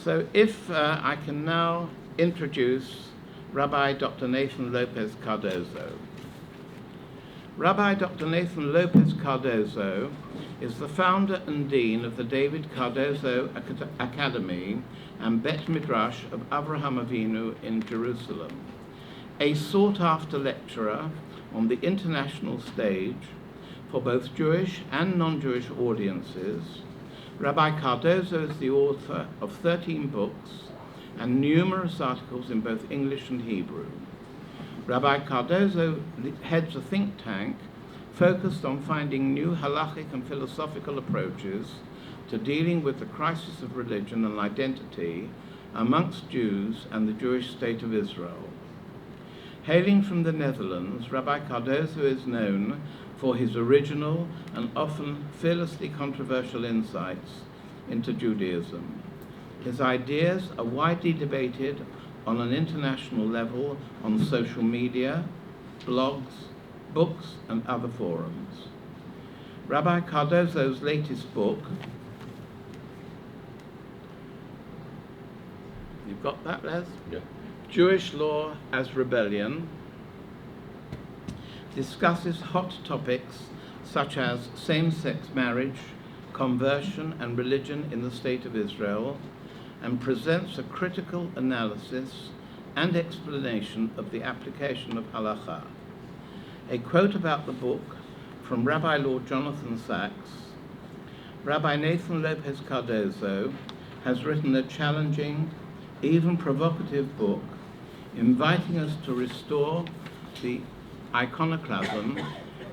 So if I can now introduce Rabbi Dr. Nathan Lopes Cardozo. Rabbi Dr. Nathan Lopes Cardozo is the founder and dean of the David Cardozo Academy and Bet Midrash of Avraham Avinu in Jerusalem, a sought-after lecturer on the international stage for both Jewish and non-Jewish audiences. Rabbi Cardozo is the author of 13 books and numerous articles in both English and Hebrew. Rabbi Cardozo heads a think tank focused on finding new halachic and philosophical approaches to dealing with the crisis of religion and identity amongst Jews and the Jewish state of Israel. Hailing from the Netherlands, Rabbi Cardozo is known for his original and often fearlessly controversial insights into Judaism. His ideas are widely debated on an international level on social media, blogs, books, and other forums. Rabbi Cardozo's latest book, you've got that, Les? Yeah. Jewish Law as Rebellion, discusses hot topics such as same-sex marriage, conversion, and religion in the State of Israel, and presents a critical analysis and explanation of the application of halakha. A quote about the book from Rabbi Lord Jonathan Sachs: Rabbi Nathan Lopes Cardozo has written a challenging, even provocative book, inviting us to restore the iconoclasm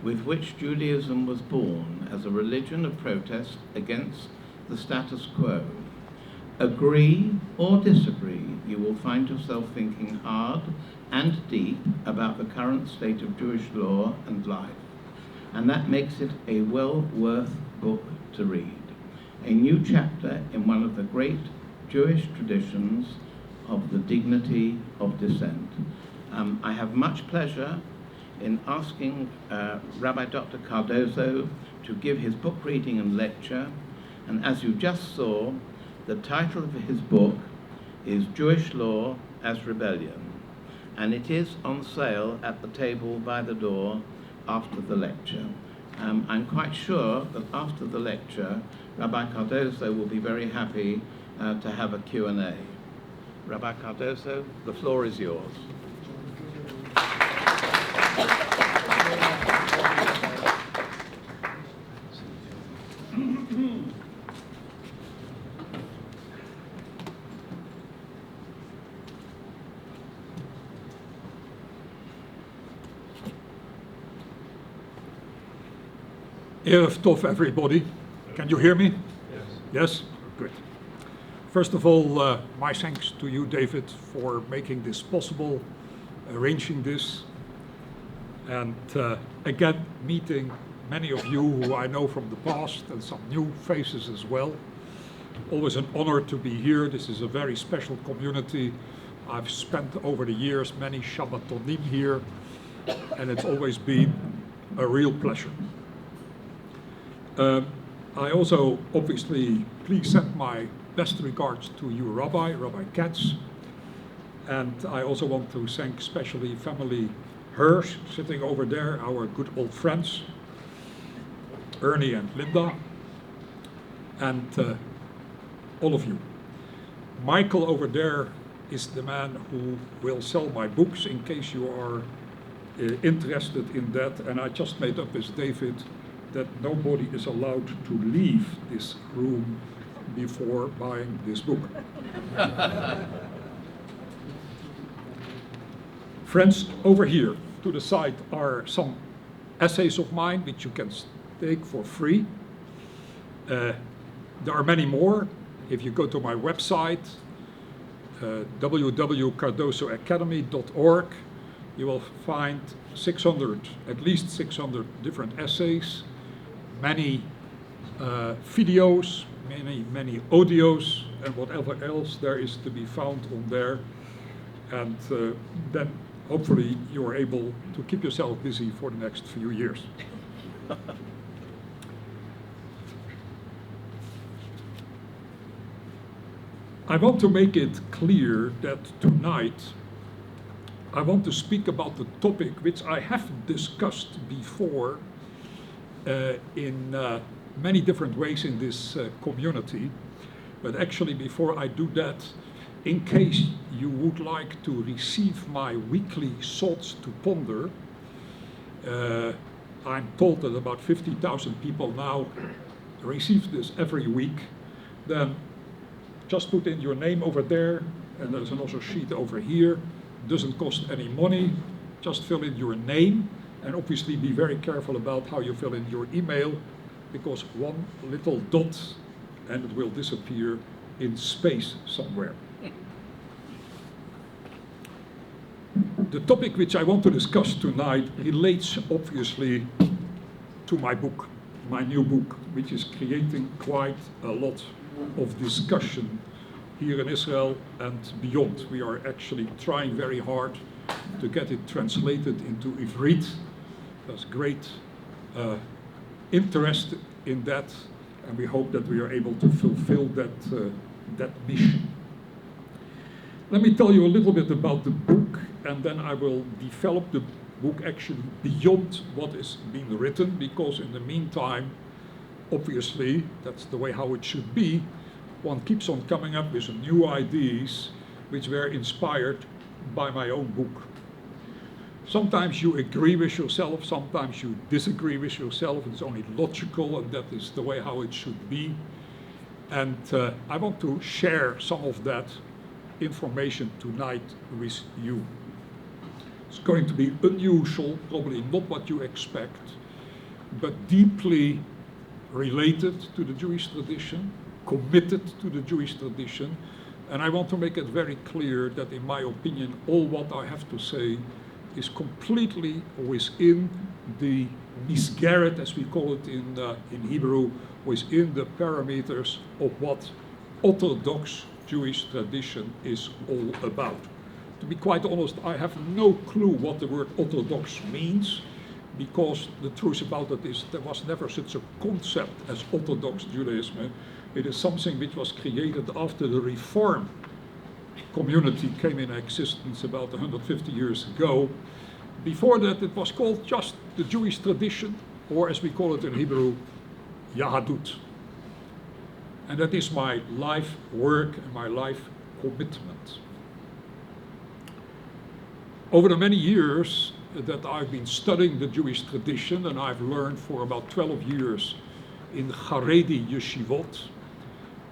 with which Judaism was born as a religion of protest against the status quo. Agree or disagree, you will find yourself thinking hard and deep about the current state of Jewish law and life, and that makes it a well-worth book to read. A new chapter in one of the great Jewish traditions of the dignity of dissent. I have much pleasure in asking Rabbi Dr. Cardozo to give his book reading and lecture, and as you just saw, the title of his book is Jewish Law as Rebellion, and it is on sale at the table by the door after the lecture. I'm quite sure that after the lecture, Rabbi Cardozo will be very happy to have a Q&A. Rabbi Cardozo, the floor is yours. Erev Tov, everybody. Can you hear me? Yes. Yes? Good. First of all, my thanks to you, David, for making this possible, arranging this, and again, meeting many of you who I know from the past and some new faces as well. Always an honor to be here. This is a very special community. I've spent over the years many Shabbatonim here, and it's always been a real pleasure. I also, obviously, please send my best regards to you, Rabbi Katz. And I also want to thank especially family Hirsch, sitting over there, our good old friends, Ernie and Linda, and all of you. Michael over there is the man who will sell my books in case you are interested in that. And I just made up with David that nobody is allowed to leave this room before buying this book. Friends, over here to the side are some essays of mine which you can take for free. There are many more. If you go to my website, www.cardozoacademy.org, you will find at least 600 different essays, many videos, many audios, and whatever else there is to be found on there. And then hopefully you are able to keep yourself busy for the next few years. I want to make it clear that tonight I want to speak about the topic which I have discussed before in many different ways in this community. But actually, before I do that, in case you would like to receive my weekly thoughts to ponder, I'm told that about 50,000 people now receive this every week. Then just put in your name over there, and there's another sheet over here. Doesn't cost any money. Just fill in your name, and obviously be very careful about how you fill in your email, because one little dot and it will disappear in space somewhere. The topic which I want to discuss tonight relates obviously to my book, my new book, which is creating quite a lot of discussion here in Israel and beyond. We are actually trying very hard to get it translated into Ivrit. There's great interest in that, and we hope that we are able to fulfill that mission. Let me tell you a little bit about the book, and then I will develop the book actually beyond what is being written, because in the meantime, obviously, that's the way how it should be, one keeps on coming up with new ideas which were inspired by my own book. Sometimes you agree with yourself, sometimes you disagree with yourself. It's only logical, and that is the way how it should be. And I want to share some of that information tonight with you. It's going to be unusual, probably not what you expect, but deeply related to the Jewish tradition, committed to the Jewish tradition. And I want to make it very clear that, in my opinion, all what I have to say is completely within the misgaret, as we call it in Hebrew, within the parameters of what Orthodox Jewish tradition is all about. To be quite honest, I have no clue what the word Orthodox means, because the truth about it is there was never such a concept as Orthodox Judaism. It is something which was created after the Reform community came in existence about 150 years ago. Before that, it was called just the Jewish tradition, or as we call it in Hebrew, Yahadut. And that is my life work and my life commitment. Over the many years that I've been studying the Jewish tradition, and I've learned for about 12 years in Haredi yeshivot,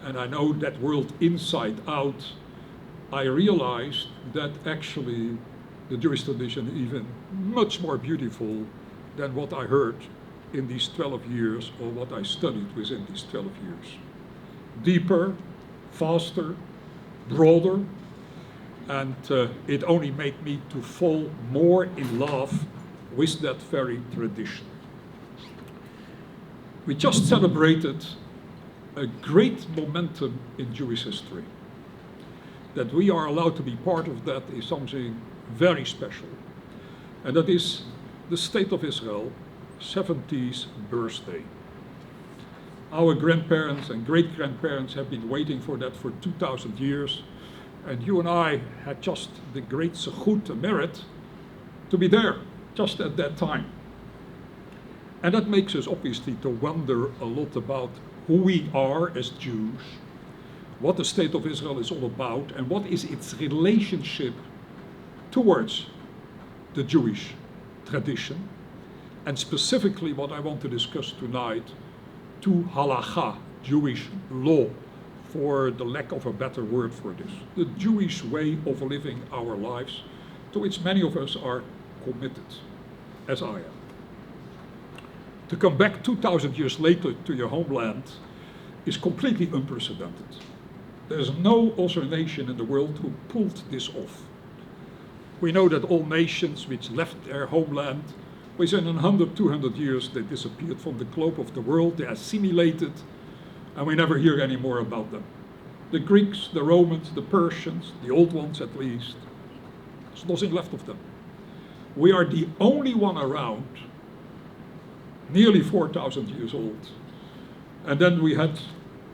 and I know that world inside out, I realized that actually the Jewish tradition is even much more beautiful than what I heard in these 12 years, or what I studied within these 12 years. Deeper, faster, broader, and it only made me to fall more in love with that very tradition. We just celebrated a great momentum in Jewish history. That we are allowed to be part of that is something very special. And that is the State of Israel 70th birthday. Our grandparents and great-grandparents have been waiting for that for 2,000 years. And you and I had just the great zechut, the merit, to be there just at that time. And that makes us obviously to wonder a lot about who we are as Jews, what the State of Israel is all about, and what is its relationship towards the Jewish tradition, and specifically what I want to discuss tonight, to halacha, Jewish law, for the lack of a better word for this, the Jewish way of living our lives, to which many of us are committed, as I am. To come back 2,000 years later to your homeland is completely unprecedented. There's no other nation in the world who pulled this off. We know that all nations which left their homeland, within 100, 200 years, they disappeared from the globe of the world, they assimilated, and we never hear any more about them. The Greeks, the Romans, the Persians, the old ones at least, there's nothing left of them. We are the only one around, nearly 4,000 years old. And then we had,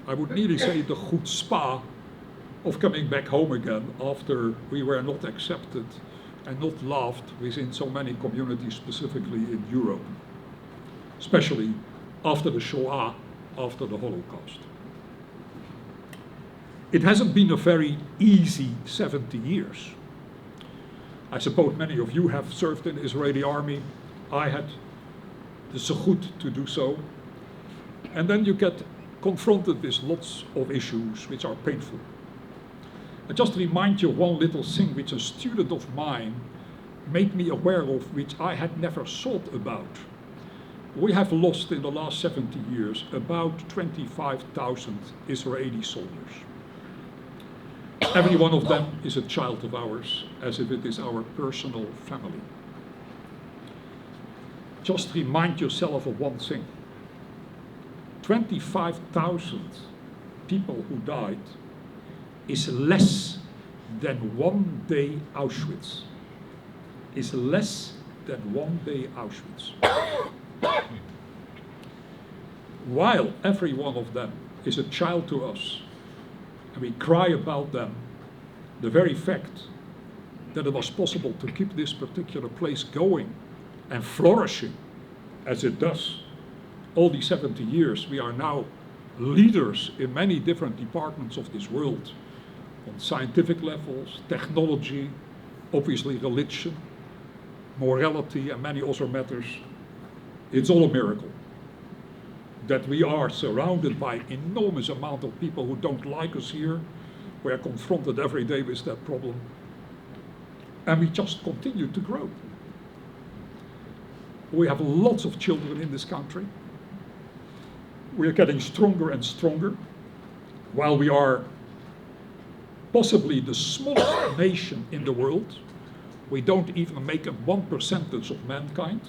I would nearly say, the chutzpah of coming back home again after we were not accepted and not loved within so many communities, specifically in Europe, especially after the Shoah, after the Holocaust. It hasn't been a very easy 70 years. I suppose many of you have served in the Israeli army. I had the zechut to do so. And then you get confronted with lots of issues which are painful. I just remind you of one little thing which a student of mine made me aware of, which I had never thought about. We have lost in the last 70 years about 25,000 Israeli soldiers. Every one of them is a child of ours, as if it is our personal family. Just remind yourself of one thing. 25,000 people who died is less than one day Auschwitz. Is less than one day Auschwitz. While every one of them is a child to us, and we cry about them, the very fact that it was possible to keep this particular place going and flourishing as it does all these 70 years, we are now leaders in many different departments of this world, on scientific levels, technology, obviously religion, morality, and many other matters. It's all a miracle that we are surrounded by enormous amount of people who don't like us here. We are confronted every day with that problem. And we just continue to grow. We have lots of children in this country. We are getting stronger and stronger. While we are possibly the smallest nation in the world, we don't even make up 1% of mankind.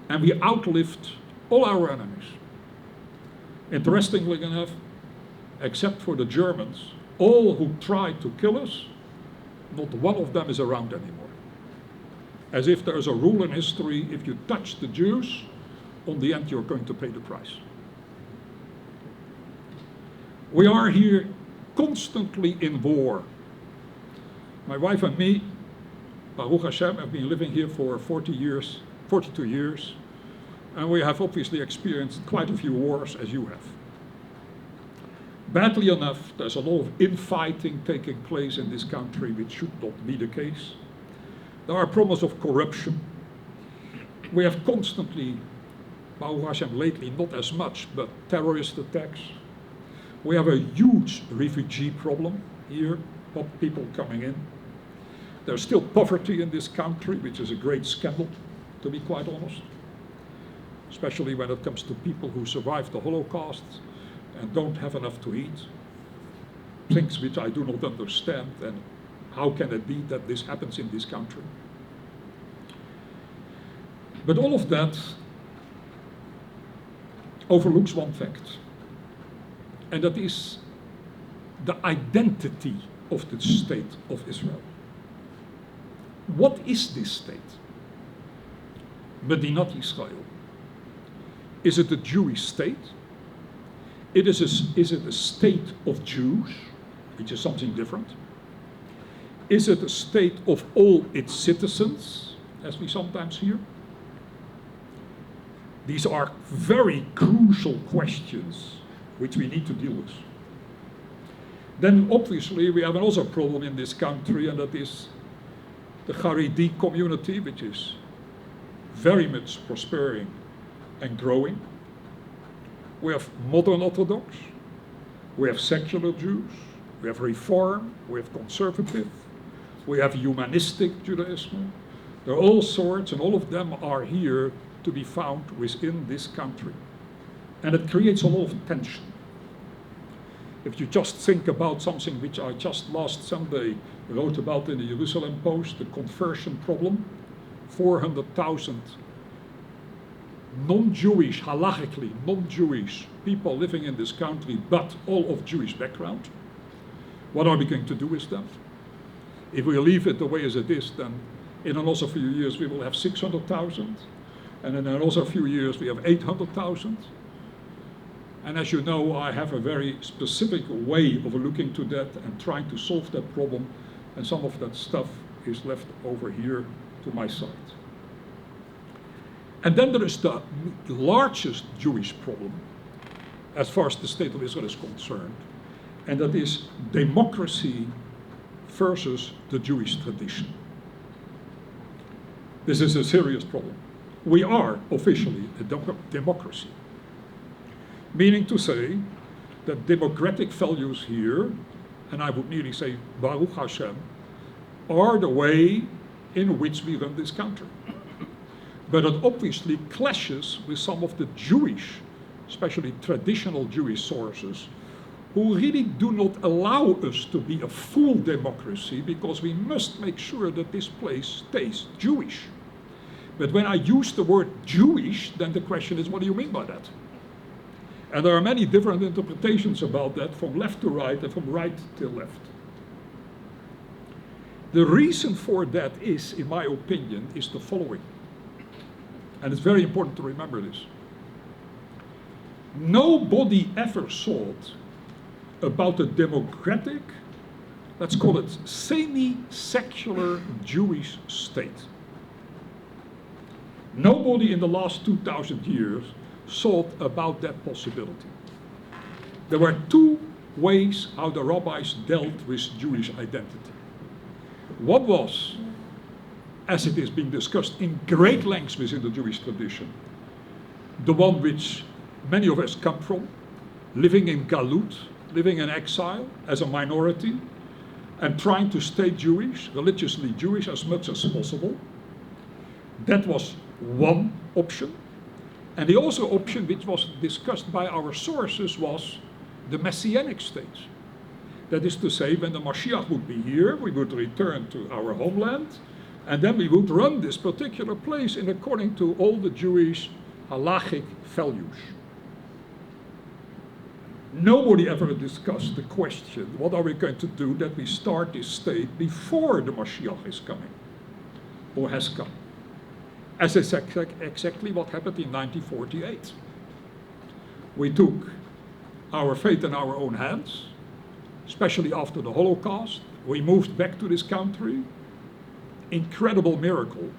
And we outlived all our enemies. Interestingly enough, except for the Germans, all who tried to kill us, not one of them is around anymore. As if there's a rule in history, if you touch the Jews, on the end you're going to pay the price. We are here constantly in war. My wife and me, Baruch Hashem, have been living here for 42 years, and we have obviously experienced quite a few wars, as you have. Badly enough, there's a lot of infighting taking place in this country, which should not be the case. There are problems of corruption. We have constantly, Baruch Hashem lately, not as much, but terrorist attacks. We have a huge refugee problem here, of people coming in. There's still poverty in this country, which is a great scandal, to be quite honest. Especially when it comes to people who survived the Holocaust and don't have enough to eat. Things which I do not understand, and how can it be that this happens in this country? But all of that overlooks one fact, and that is the identity of the state of Israel. What is this state? Medinat Israel. Is it a Jewish state? Is it a state of Jews, which is something different? Is it a state of all its citizens, as we sometimes hear? These are very crucial questions which we need to deal with. Then obviously we have another problem in this country, and that is the Haredi community, which is very much prospering and growing. We have modern Orthodox, we have secular Jews, we have Reform, we have conservative, we have humanistic Judaism. There are all sorts, and all of them are here to be found within this country. And it creates a lot of tension. If you just think about something which I just last Sunday wrote about in the Jerusalem Post, the conversion problem, 400,000 non-Jewish, halachically non-Jewish people living in this country, but all of Jewish background. What are we going to do with them? If we leave it the way as it is, then in another few years we will have 600,000, and in another few years we have 800,000. And as you know, I have a very specific way of looking to that and trying to solve that problem, and some of that stuff is left over here to my side. And then there is the largest Jewish problem, as far as the state of Israel is concerned, and that is democracy versus the Jewish tradition. This is a serious problem. We are officially a democracy, meaning to say that democratic values here, and I would nearly say Baruch Hashem, are the way in which we run this country. But it obviously clashes with some of the Jewish, especially traditional Jewish sources, who really do not allow us to be a full democracy because we must make sure that this place stays Jewish. But when I use the word Jewish, then the question is, what do you mean by that? And there are many different interpretations about that, from left to right and from right to left. The reason for that is, in my opinion, is the following. And it's very important to remember this. Nobody ever thought about a democratic, let's call it semi-secular Jewish state. Nobody in the last 2,000 years thought about that possibility. There were two ways how the rabbis dealt with Jewish identity. One was, as it is being discussed in great lengths within the Jewish tradition, the one which many of us come from, living in Galut, living in exile as a minority, and trying to stay Jewish, religiously Jewish as much as possible. That was one option. And the other option, which was discussed by our sources, was the Messianic state. That is to say, when the Mashiach would be here, we would return to our homeland, and then we would run this particular place in according to all the Jewish halachic values. Nobody ever discussed the question, what are we going to do that we start this state before the Mashiach is coming, or has come? As is exactly what happened in 1948. We took our fate in our own hands, especially after the Holocaust. We moved back to this country. Incredible miracle.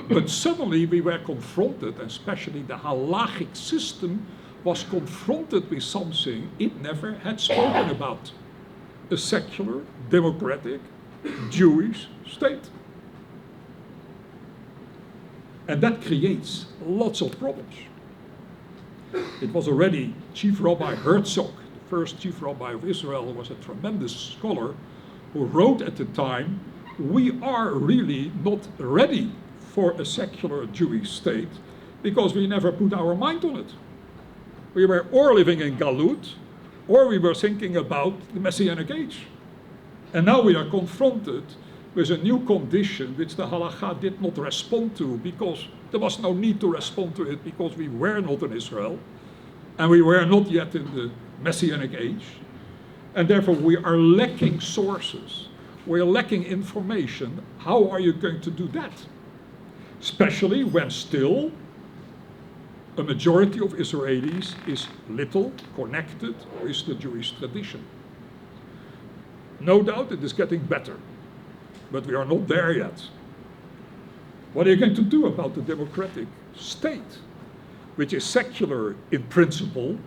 But suddenly we were confronted, especially the halachic system was confronted with something it never had spoken about. A secular, democratic, Jewish state. And that creates lots of problems. It was already Chief Rabbi Herzog, the first Chief Rabbi of Israel, who was a tremendous scholar, who wrote at the time, we are really not ready for a secular Jewish state because we never put our mind on it. We were or living in Galut, or we were thinking about the Messianic age. And now we are confronted with a new condition which the halakha did not respond to because there was no need to respond to it because we were not in Israel and we were not yet in the Messianic age. And therefore we are lacking sources. We're lacking information. How are you going to do that? Especially when still a majority of Israelis is little connected with the Jewish tradition. No doubt it is getting better, but we are not there yet. What are you going to do about the democratic state, which is secular in principle?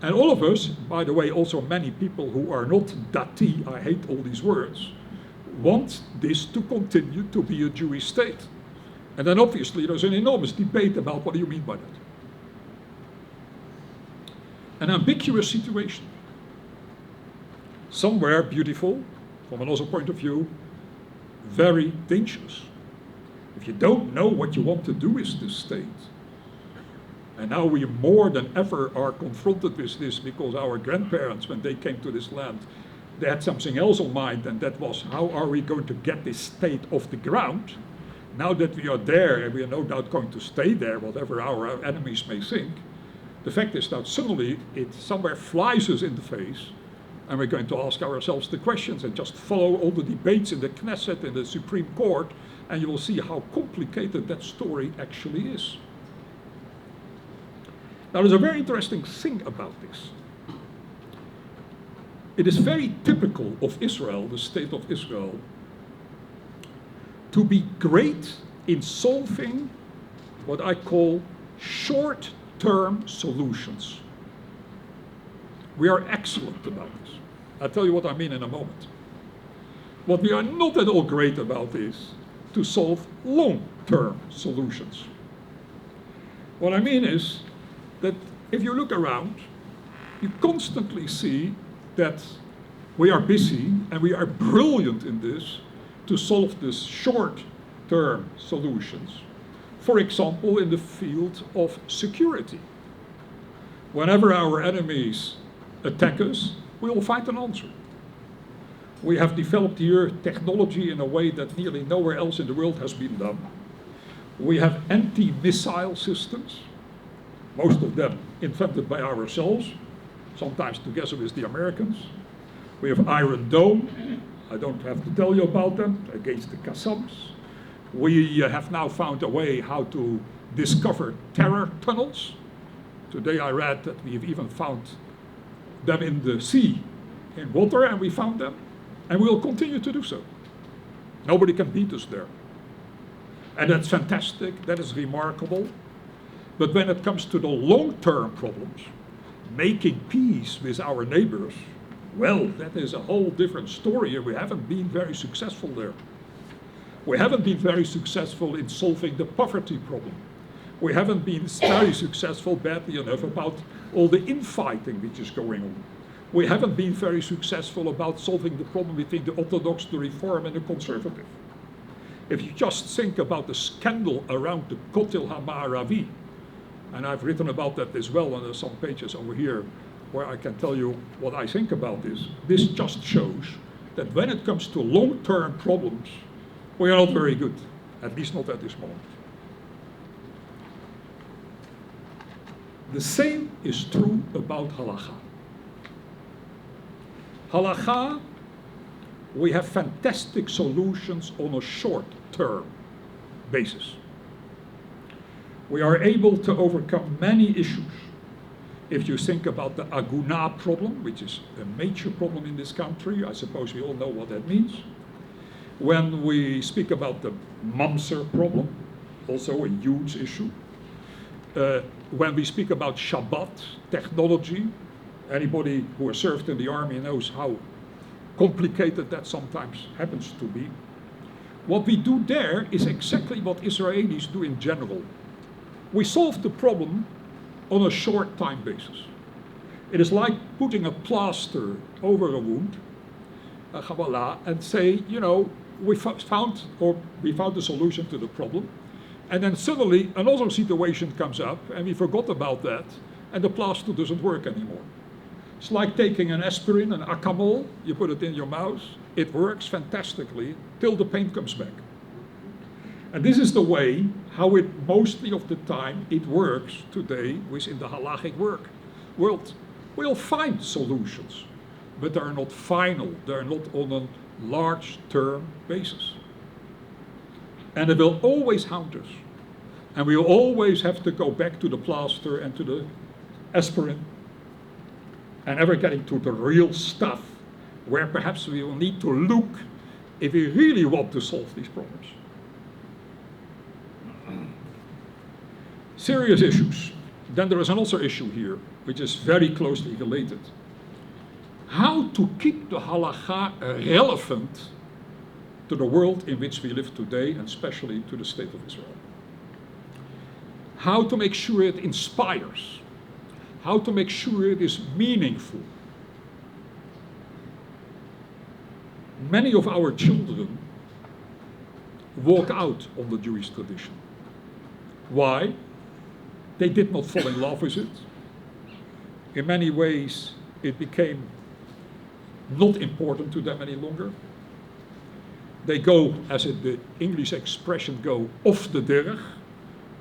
And all of us, by the way, also many people who are not dati, I hate all these words, want this to continue to be a Jewish state. And then obviously there's an enormous debate about what do you mean by that. An ambiguous situation. Somewhere beautiful, from another point of view, very dangerous. If you don't know what you want to do with this state, and now we more than ever are confronted with this because our grandparents, when they came to this land, they had something else on mind, and that was how are we going to get this state off the ground? Now that we are there, and we are no doubt going to stay there, whatever our enemies may think, the fact is that suddenly it somewhere flies us in the face, and we're going to ask ourselves the questions and just follow all the debates in the Knesset, in the Supreme Court, and you will see how complicated that story actually is. Now, there's a very interesting thing about this. It is very typical of Israel, the state of Israel, to be great in solving what I call short-term solutions. We are excellent about this. I'll tell you what I mean in a moment. What we are not at all great about is to solve long-term solutions. What I mean is that if you look around, you constantly see that we are busy and we are brilliant in this to solve these short-term solutions. For example, in the field of security. Whenever our enemies attack us, we will find an answer. We have developed here technology in a way that nearly nowhere else in the world has been done. We have anti-missile systems, most of them invented by ourselves, sometimes together with the Americans. We have Iron Dome, I don't have to tell you about them, against the Qassams. We have now found a way how to discover terror tunnels. Today I read that we have even found them in the sea, in water, and we found them. And we will continue to do so. Nobody can beat us there. And that's fantastic, that is remarkable. But when it comes to the long-term problems, making peace with our neighbors, well, that is a whole different story, and we haven't been very successful there. We haven't been very successful in solving the poverty problem. We haven't been very successful, badly enough, about all the infighting which is going on. We haven't been very successful about solving the problem between the Orthodox, the Reform, and the Conservative. If you just think about the scandal around the Kotel HaMa'aravi, and I've written about that as well, and there's some pages over here where I can tell you what I think about this just shows that when it comes to long-term problems, we are not very good, at least not at this moment. The same is true about halakha. Halakha, we have fantastic solutions on a short-term basis. We are able to overcome many issues. If you think about the aguna problem, which is a major problem in this country, I suppose we all know what that means. When we speak about the mamzer problem, also a huge issue. When we speak about Shabbat technology, anybody who has served in the army knows how complicated that sometimes happens to be. What we do there is exactly what Israelis do in general. We solve the problem on a short time basis. It is like putting a plaster over a wound, and say, you know, we found a solution to the problem, and then suddenly another situation comes up, and we forgot about that, and the plaster doesn't work anymore. It's like taking an aspirin, an Acamol, you put it in your mouth, it works fantastically till the pain comes back. And this is the way how it mostly of the time it works today within the halachic world. We'll find solutions, but they are not final, they are not on a large-term basis. And it will always haunt us. And we will always have to go back to the plaster and to the aspirin and ever getting to the real stuff where perhaps we will need to look if we really want to solve these problems. Serious issues. Then there is another issue here, which is very closely related. How to keep the halakha relevant to the world in which we live today, and especially to the state of Israel. How to make sure it inspires. How to make sure it is meaningful. Many of our children walk out on the Jewish tradition. Why? They did not fall in love with it. In many ways, it became not important to them any longer. They go, as the English expression go, off the derech.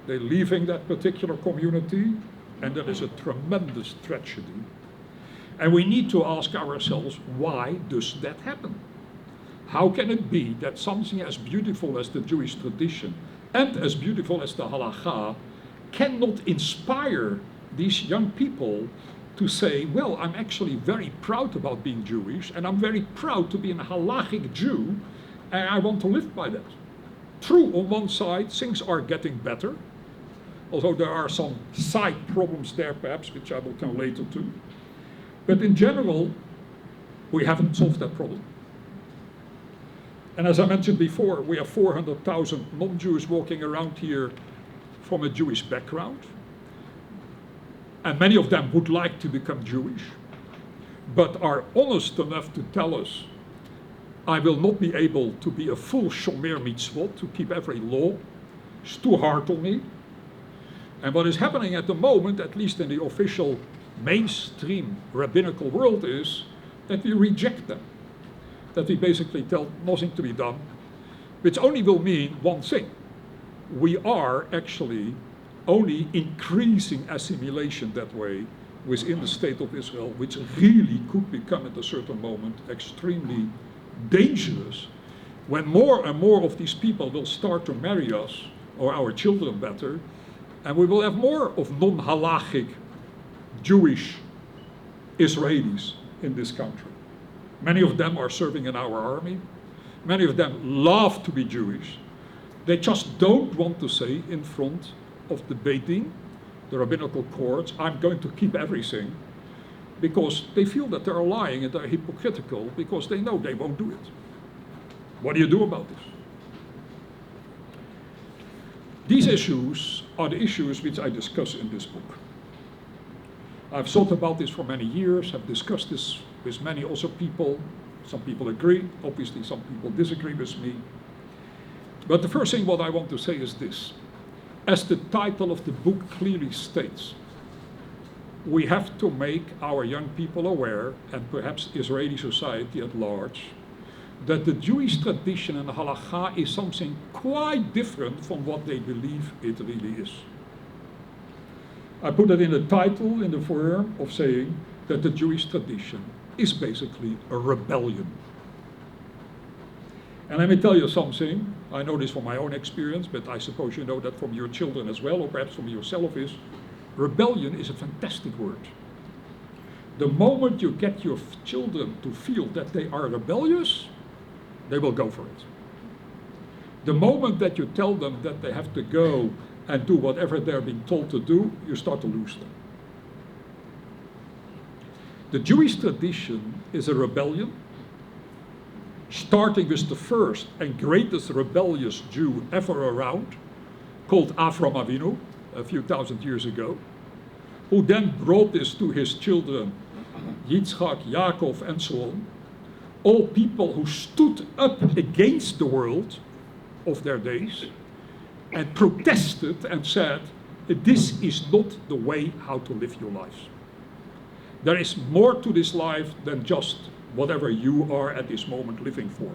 They're leaving that particular community, and that is a tremendous tragedy. And we need to ask ourselves, why does that happen? How can it be that something as beautiful as the Jewish tradition and as beautiful as the halakha cannot inspire these young people to say, well, I'm actually very proud about being Jewish, and I'm very proud to be a halachic Jew, and I want to live by that. True, on one side, things are getting better, although there are some side problems there perhaps, which I will come later to. But in general, we haven't solved that problem. And as I mentioned before, we have 400,000 non-Jews walking around here from a Jewish background. And many of them would like to become Jewish, but are honest enough to tell us, I will not be able to be a full shomer mitzvot, to keep every law. It's too hard on me. And what is happening at the moment, at least in the official mainstream rabbinical world, is that we reject them. That we basically tell nothing to be done, which only will mean one thing. We are actually only increasing assimilation that way within the state of Israel, which really could become at a certain moment extremely dangerous when more and more of these people will start to marry us, or our children better, and we will have more of non-halachic Jewish Israelis in this country. Many of them are serving in our army. Many of them love to be Jewish. They just don't want to say in front of the Beit Din, the rabbinical courts, I'm going to keep everything, because they feel that they're lying and they're hypocritical, because they know they won't do it. What do you do about this? These issues are the issues which I discuss in this book. I've thought about this for many years, I've discussed this with many also people. Some people agree, obviously some people disagree with me. But the first thing what I want to say is this. As the title of the book clearly states, we have to make our young people aware, and perhaps Israeli society at large, that the Jewish tradition and halakha is something quite different from what they believe it really is. I put it in the title, in the form of saying that the Jewish tradition is basically a rebellion. And let me tell you something, I know this from my own experience, but I suppose you know that from your children as well, or perhaps from yourself, is rebellion is a fantastic word. The moment you get your children to feel that they are rebellious, they will go for it. The moment that you tell them that they have to go and do whatever they're being told to do, you start to lose them. The Jewish tradition is a rebellion, starting with the first and greatest rebellious Jew ever around, called Avram Avinu, a few thousand years ago, who then brought this to his children, Yitzchak, Yaakov, and so on, all people who stood up against the world of their days and protested and said, this is not the way how to live your lives. There is more to this life than just whatever you are at this moment living for.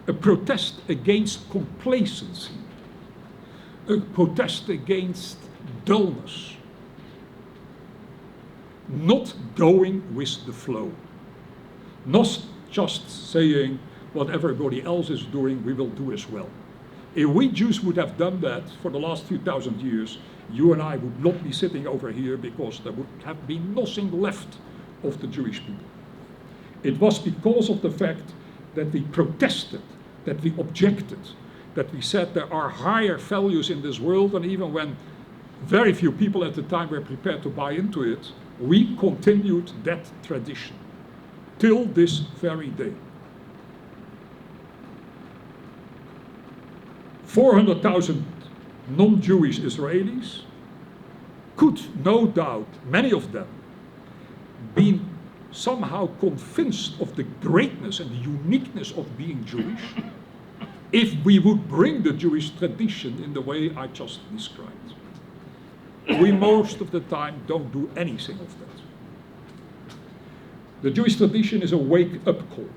A protest against complacency, a protest against dullness, not going with the flow, not just saying what everybody else is doing, we will do as well. If we Jews would have done that for the last few thousand years, you and I would not be sitting over here, because there would have been nothing left of the Jewish people. It was because of the fact that we protested, that we objected, that we said there are higher values in this world, and even when very few people at the time were prepared to buy into it, we continued that tradition till this very day. 400,000 non-Jewish Israelis could no doubt, many of them, be somehow convinced of the greatness and the uniqueness of being Jewish if we would bring the Jewish tradition in the way I just described. We most of the time don't do anything of that. The Jewish tradition is a wake-up call.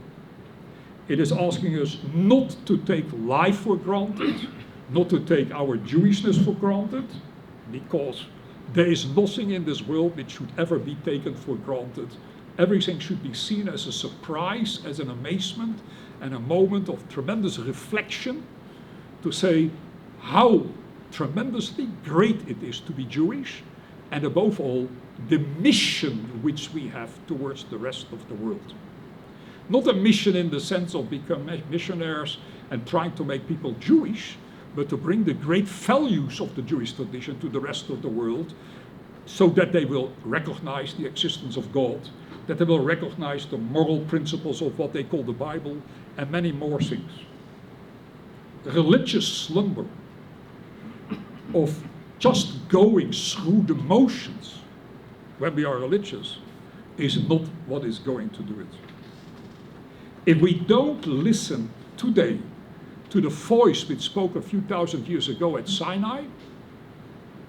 It is asking us not to take life for granted, not to take our Jewishness for granted, because there is nothing in this world which should ever be taken for granted. Everything should be seen as a surprise, as an amazement, and a moment of tremendous reflection to say, how tremendously great it is to be Jewish, and above all, the mission which we have towards the rest of the world. Not a mission in the sense of becoming missionaries and trying to make people Jewish, but to bring the great values of the Jewish tradition to the rest of the world, so that they will recognize the existence of God, that they will recognize the moral principles of what they call the Bible, and many more things. Religious slumber of just going through the motions when we are religious is not what is going to do it. If we don't listen today to the voice which spoke a few thousand years ago at Sinai,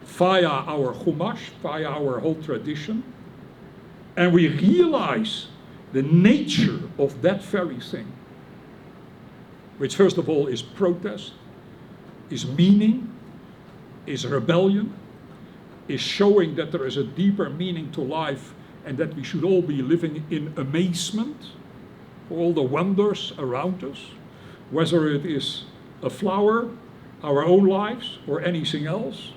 via our Chumash, via our whole tradition, and we realize the nature of that very thing, which first of all is protest, is meaning, is rebellion, is showing that there is a deeper meaning to life and that we should all be living in amazement for all the wonders around us, whether it is a flower, our own lives, or anything else.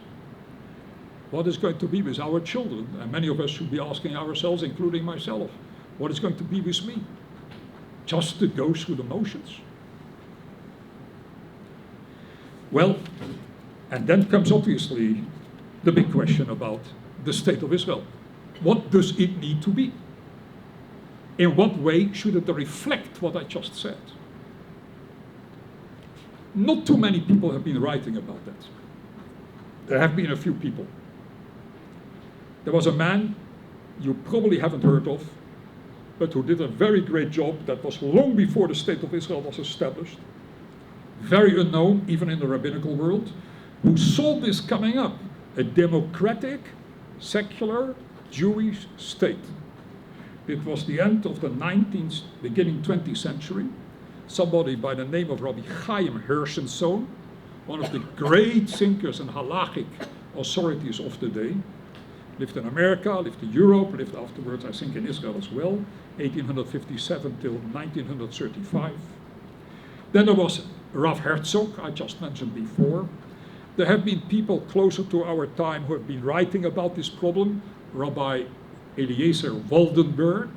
What is going to be with our children? And many of us should be asking ourselves, including myself, what is going to be with me? Just to go through the motions? Well, and then comes obviously the big question about the state of Israel. What does it need to be? In what way should it reflect what I just said? Not too many people have been writing about that. There have been a few people. There was a man you probably haven't heard of, but who did a very great job that was long before the State of Israel was established. Very unknown, even in the rabbinical world, who saw this coming up, a democratic, secular, Jewish state. It was the end of the 19th, beginning 20th century. Somebody by the name of Rabbi Chaim Hirschensohn, one of the great thinkers and halachic authorities of the day, lived in America, lived in Europe, lived afterwards, I think, in Israel as well, 1857 till 1935. Then there was Rav Herzog, I just mentioned before. There have been people closer to our time who have been writing about this problem. Rabbi Eliezer Waldenberg,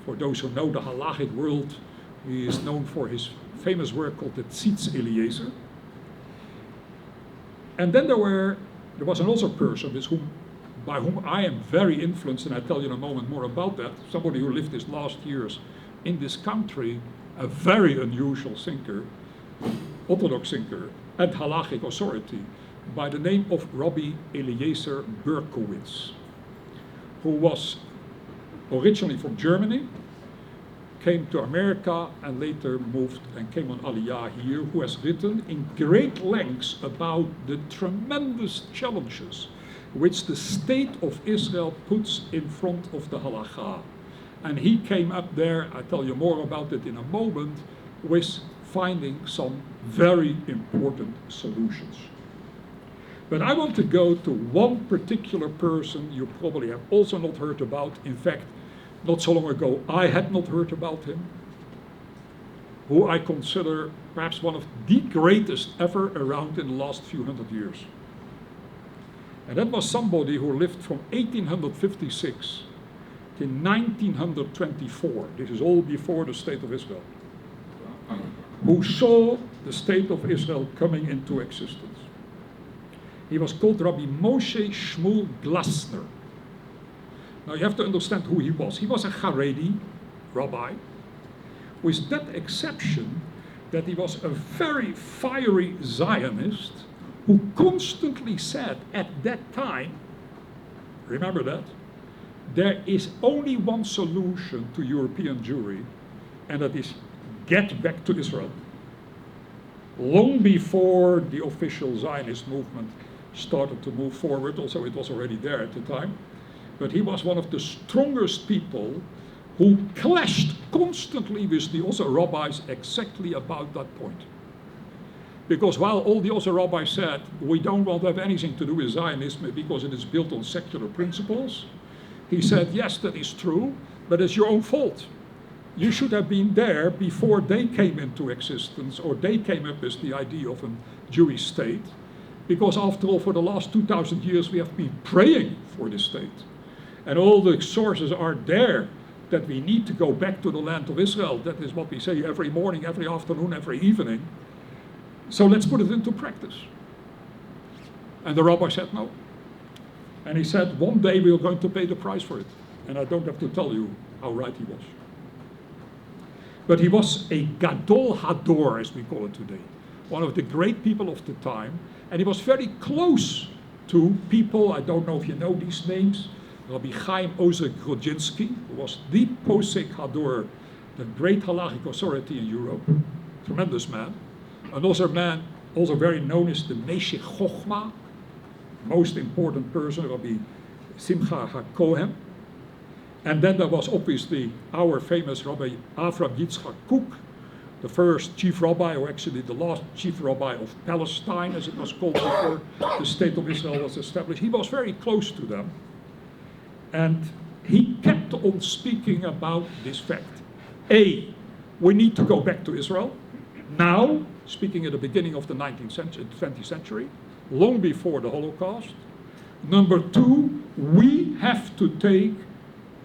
for those who know the halachic world, he is known for his famous work called the Tzitz Eliezer. And then there was another person by whom I am very influenced, and I'll tell you in a moment more about that, somebody who lived his last years in this country, a very unusual thinker, Orthodox thinker, and halachic authority, by the name of Rabbi Eliezer Berkowitz, who was originally from Germany, came to America and later moved and came on Aliyah here, who has written in great lengths about the tremendous challenges which the state of Israel puts in front of the halakha. And he came up there, I'll tell you more about it in a moment, with finding some very important solutions. But I want to go to one particular person you probably have also not heard about. In fact, not so long ago, I had not heard about him, who I consider perhaps one of the greatest ever around in the last few hundred years. And that was somebody who lived from 1856 to 1924. This is all before the State of Israel. Who saw the State of Israel coming into existence. He was called Rabbi Moshe Shmuel Glassner. Now you have to understand who he was. He was a Haredi rabbi, with that exception that he was a very fiery Zionist who constantly said at that time, remember that, there is only one solution to European Jewry, and that is get back to Israel. Long before the official Zionist movement started to move forward, also it was already there at the time, but he was one of the strongest people who clashed constantly with the other rabbis exactly about that point. Because while all the other rabbis said, we don't want to have anything to do with Zionism because it is built on secular principles, he said, yes, that is true, but it's your own fault. You should have been there before they came into existence, or they came up with the idea of a Jewish state, because after all, for the last 2,000 years, we have been praying for the state. And all the sources are there that we need to go back to the land of Israel. That is what we say every morning, every afternoon, every evening. So let's put it into practice. And the rabbi said no. And he said, one day we are going to pay the price for it. And I don't have to tell you how right he was. But he was a Gadol Hador, as we call it today. One of the great people of the time. And he was very close to people, I don't know if you know these names, Rabbi Chaim Ozer Grodzinski, who was the Posek Hador, the great halachic authority in Europe. Tremendous man. Another man, also very known as the Meshech Chochma, most important person, Rabbi Simcha HaKohen. And then there was obviously our famous Rabbi Avram Yitzchak Kook, the first chief rabbi, or actually the last chief rabbi of Palestine, as it was called before the state of Israel was established. He was very close to them. And he kept on speaking about this fact. A, we need to go back to Israel. Now, speaking at the beginning of the 20th century, long before the Holocaust. Number two, we have to take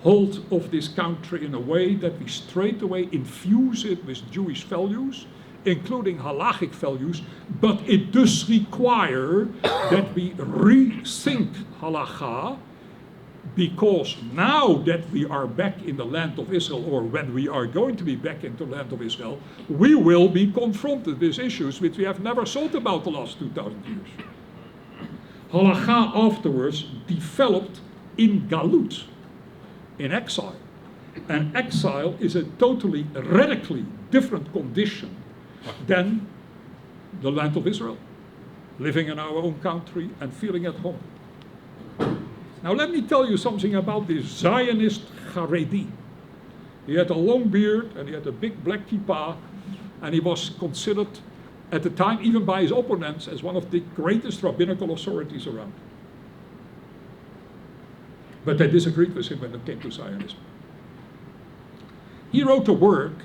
hold of this country in a way that we straight away infuse it with Jewish values, including halachic values, but it does require that we rethink halacha, because now that we are back in the land of Israel, or when we are going to be back in the land of Israel, we will be confronted with issues which we have never thought about the last 2,000 years. Halacha afterwards developed in Galut, in exile. And exile is a totally, radically different condition than the land of Israel. Living in our own country and feeling at home. Now let me tell you something about this Zionist Haredi. He had a long beard and he had a big black kippah, and he was considered at the time, even by his opponents, as one of the greatest rabbinical authorities around. But they disagreed with him when it came to Zionism. He wrote a work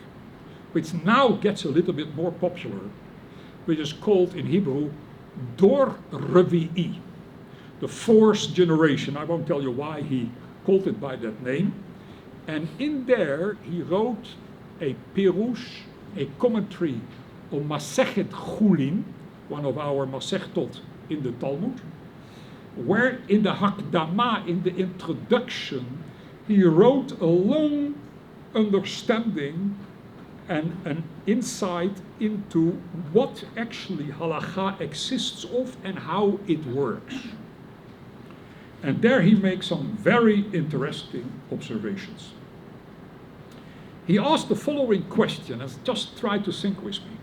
which now gets a little bit more popular, which is called in Hebrew Dor Revi'i, the fourth generation. I won't tell you why he called it by that name. And in there he wrote a pirush, a commentary on Masechet Chulin, one of our Masechtot in the Talmud, where in the Hakdama, in the introduction, he wrote a long understanding and an insight into what actually halacha exists of and how it works. And there he makes some very interesting observations. He asked the following question, and just try to think with me.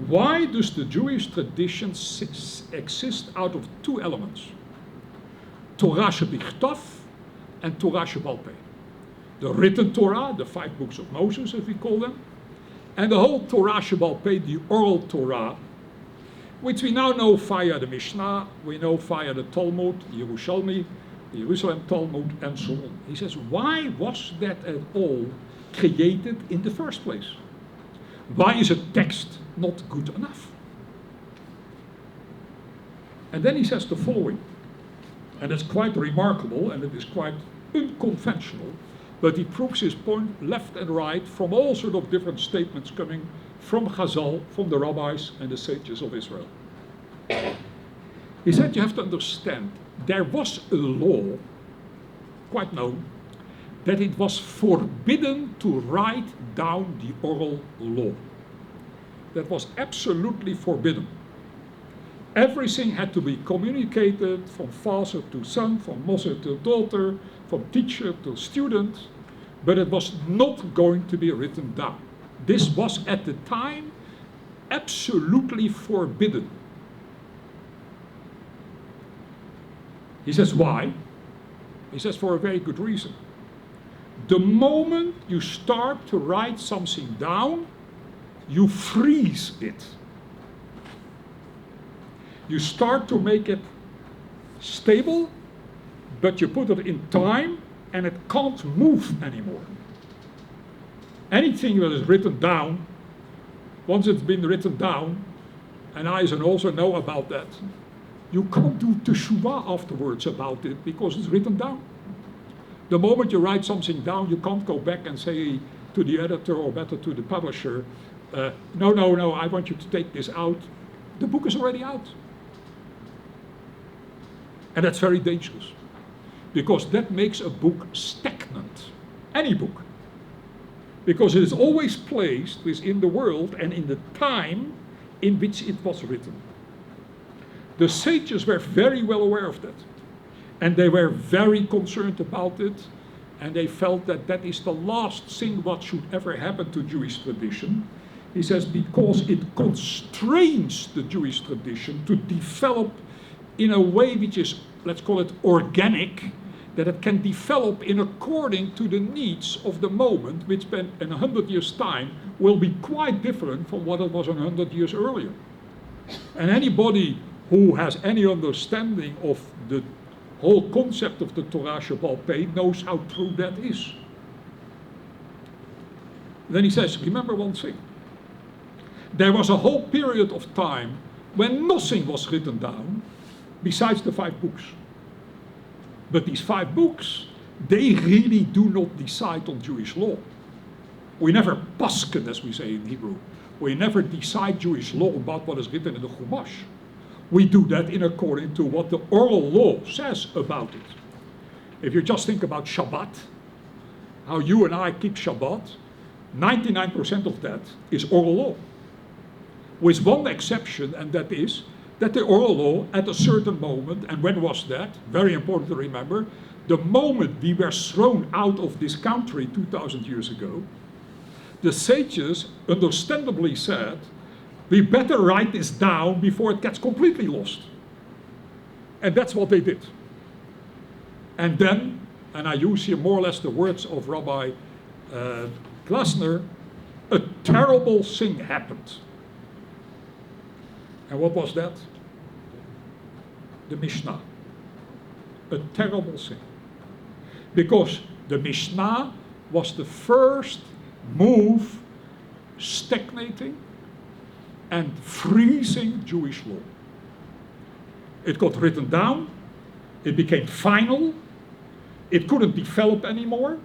Why does the Jewish tradition exist out of two elements? Torah shebichtav and Torah shebal peh. The written Torah, the 5 books of Moses, as we call them, and the whole Torah shebal peh, the oral Torah, which we now know via the Mishnah, we know via the Talmud, the Yerushalmi, the Jerusalem Talmud, and so on. He says, why was that at all created in the first place? Why is a text not good enough? And then he says the following, and it's quite remarkable and it is quite unconventional, but he proves his point left and right from all sorts of different statements coming from Chazal, from the rabbis and the sages of Israel. He said you have to understand, there was a law, quite known, that it was forbidden to write down the oral law. That was absolutely forbidden. Everything had to be communicated from father to son, from mother to daughter, from teacher to student, but it was not going to be written down. This was at the time absolutely forbidden. He says, why? He says, for a very good reason. The moment you start to write something down, you freeze it. You start to make it stable, but you put it in time and it can't move anymore. Anything that is written down, once it's been written down, and I also know about that. You can't do teshuvah afterwards about it because it's written down. The moment you write something down, you can't go back and say to the editor or better to the publisher, no, I want you to take this out. The book is already out. And that's very dangerous because that makes a book stagnant, any book. Because it is always placed within the world and in the time in which it was written. The sages were very well aware of that. And they were very concerned about it. And they felt that that is the last thing what should ever happen to Jewish tradition. He says because it constrains the Jewish tradition to develop in a way which is, let's call it organic, that it can develop in according to the needs of the moment, which in 100 years' time will be quite different from what it was 100 years earlier. And anybody who has any understanding of the whole concept of the Torah Sheba'al Peh knows how true that is. Then he says, remember one thing. There was a whole period of time when nothing was written down besides the 5 books. But these 5 books, they really do not decide on Jewish law. We never pasken, as we say in Hebrew. We never decide Jewish law about what is written in the Chumash. We do that in according to what the oral law says about it. If you just think about Shabbat, how you and I keep Shabbat, 99% of that is oral law. With one exception, and that is that the oral law at a certain moment, and when was that? Very important to remember, the moment we were thrown out of this country 2,000 years ago, the sages understandably said, we better write this down before it gets completely lost. And that's what they did. And then, and I use here more or less the words of Rabbi Glassman, a terrible thing happened. And what was that? The Mishnah. A terrible thing. Because the Mishnah was the first move stagnating and freezing Jewish law. It got written down, it became final, it couldn't develop anymore,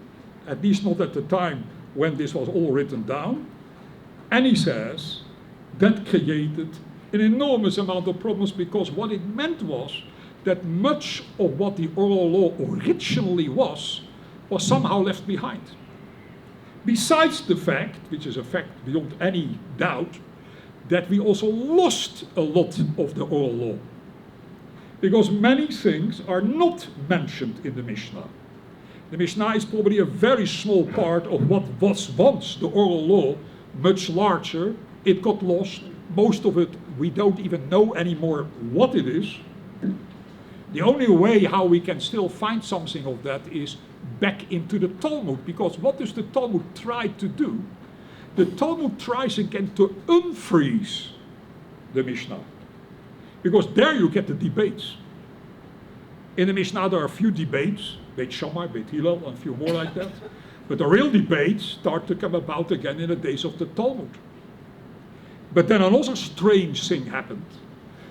at least not at the time when this was all written down. And he says that created an enormous amount of problems because what it meant was that much of what the oral law originally was somehow left behind. Besides the fact, which is a fact beyond any doubt, that we also lost a lot of the oral law. Because many things are not mentioned in the Mishnah. The Mishnah is probably a very small part of what was once the oral law, much larger. It got lost. Most of it, we don't even know anymore what it is. The only way how we can still find something of that is back into the Talmud, because what does the Talmud try to do? The Talmud tries again to unfreeze the Mishnah, because there you get the debates. In the Mishnah there are a few debates, Beit Shammai, Beit Hillel, and a few more like that, but the real debates start to come about again in the days of the Talmud. But then another strange thing happened.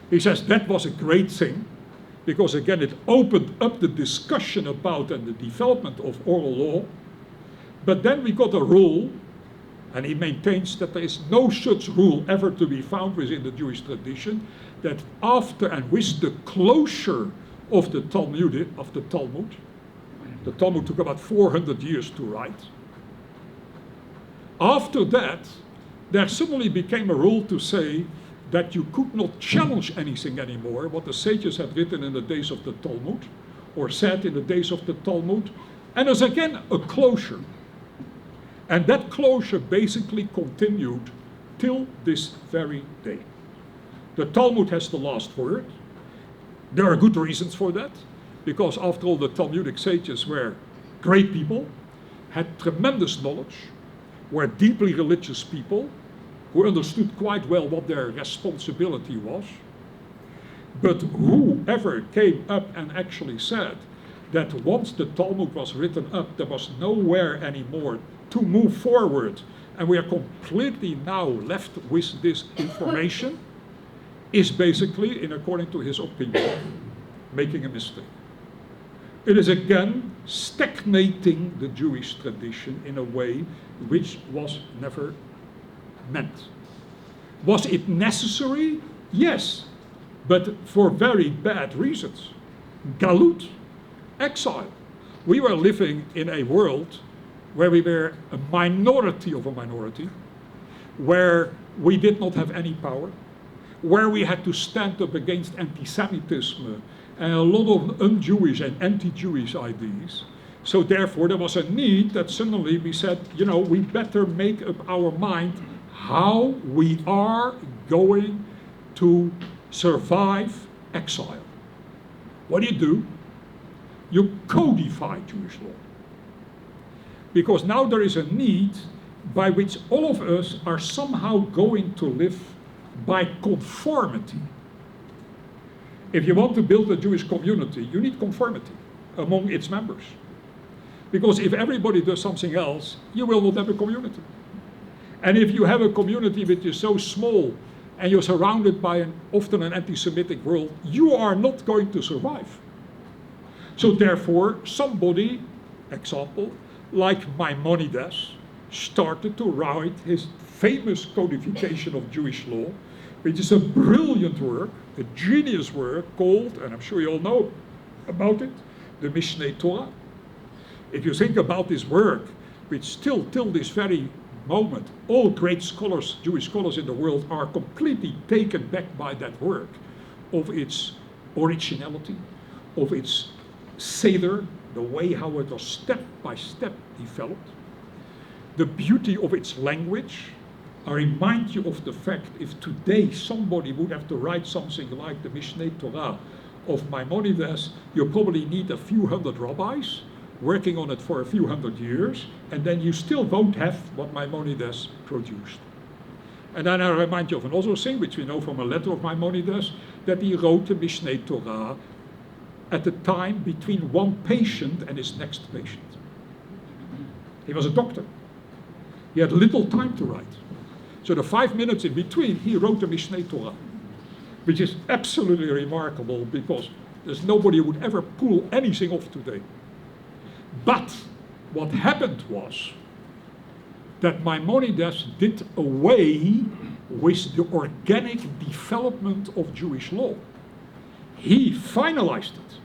He says that was a great thing, because again it opened up the discussion about and the development of oral law. But then we got a rule, and he maintains that there is no such rule ever to be found within the Jewish tradition, that after and with the closure of the Talmud, the Talmud took about 400 years to write. After that, there suddenly became a rule to say that you could not challenge anything anymore, what the sages had written in the days of the Talmud, or said in the days of the Talmud, and there's again a closure. And that closure basically continued till this very day. The Talmud has the last word. There are good reasons for that, because after all the Talmudic sages were great people, had tremendous knowledge, were deeply religious people, who understood quite well what their responsibility was. But whoever came up and actually said that once the Talmud was written up, there was nowhere anymore to move forward, and we are completely now left with this information, is basically, in according to his opinion, making a mistake. It is again stagnating the Jewish tradition in a way which was never meant. Was it necessary? Yes, but for very bad reasons. Galut, exile. We were living in a world where we were a minority of a minority, where we did not have any power, where we had to stand up against anti-Semitism and a lot of un-Jewish and anti-Jewish ideas. So therefore there was a need that suddenly we said, you know, we better make up our mind how we are going to survive exile. What do? You codify Jewish law. Because now there is a need by which all of us are somehow going to live by conformity. If you want to build a Jewish community, you need conformity among its members. Because if everybody does something else, you will not have a community. And if you have a community which is so small and you're surrounded by often an anti-Semitic world, you are not going to survive. So therefore, somebody, example, like Maimonides, started to write his famous codification of Jewish law, which is a brilliant work, a genius work called, and I'm sure you all know about it, the Mishneh Torah. If you think about this work, which still till this very moment, all great scholars, Jewish scholars in the world are completely taken back by that work, of its originality, of its seder, the way how it was step by step developed, the beauty of its language. I remind you of the fact, if today somebody would have to write something like the Mishneh Torah of Maimonides, you probably need a few hundred rabbis working on it for a few hundred years, and then you still won't have what Maimonides produced. And then I remind you of another thing, which we know from a letter of Maimonides, that he wrote the Mishneh Torah at the time between one patient and his next patient. He was a doctor. He had little time to write. So the 5 minutes in between, he wrote the Mishneh Torah, which is absolutely remarkable because there's nobody who would ever pull anything off today. But what happened was that Maimonides did away with the organic development of Jewish law. He finalized it.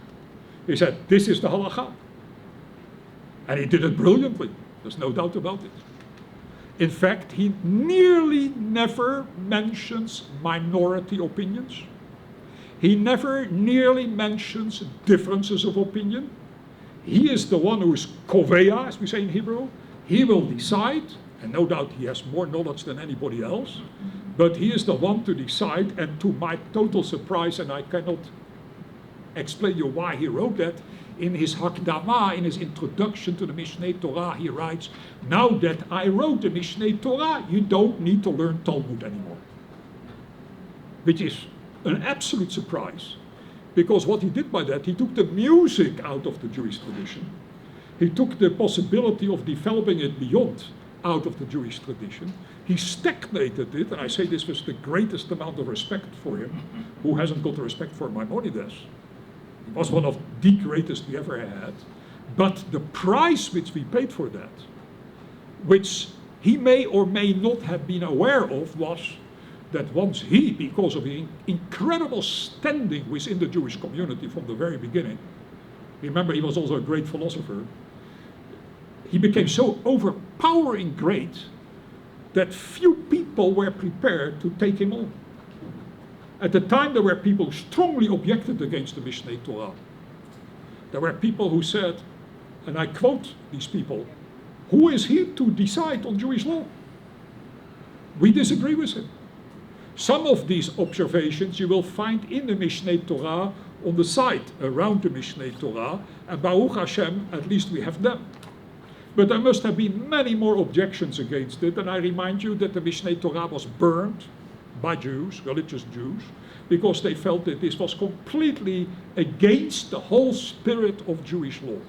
He said, this is the halakha. And he did it brilliantly. There's no doubt about it. In fact, he nearly never mentions minority opinions. He never nearly mentions differences of opinion. He is the one who is koveya, as we say in Hebrew. He will decide, and no doubt he has more knowledge than anybody else, but he is the one to decide, and to my total surprise, and I cannot explain you why he wrote that, in his Hakdama, in his introduction to the Mishneh Torah, he writes, now that I wrote the Mishneh Torah, you don't need to learn Talmud anymore. Which is an absolute surprise. Because what he did by that, he took the music out of the Jewish tradition. He took the possibility of developing it beyond out of the Jewish tradition. He stagnated it, and I say this with the greatest amount of respect for him. Who hasn't got the respect for Maimonides? He was one of the greatest we ever had. But the price which we paid for that, which he may or may not have been aware of, was that once he, because of his incredible standing within the Jewish community from the very beginning, remember he was also a great philosopher, he became so overpowering great that few people were prepared to take him on. At the time there were people who strongly objected against the Mishneh Torah. There were people who said, and I quote these people, who is he to decide on Jewish law? We disagree with him. Some of these observations you will find in the Mishneh Torah on the side around the Mishneh Torah, and Baruch Hashem, at least we have them. But there must have been many more objections against it, and I remind you that the Mishneh Torah was burned by Jews, religious Jews, because they felt that this was completely against the whole spirit of Jewish law.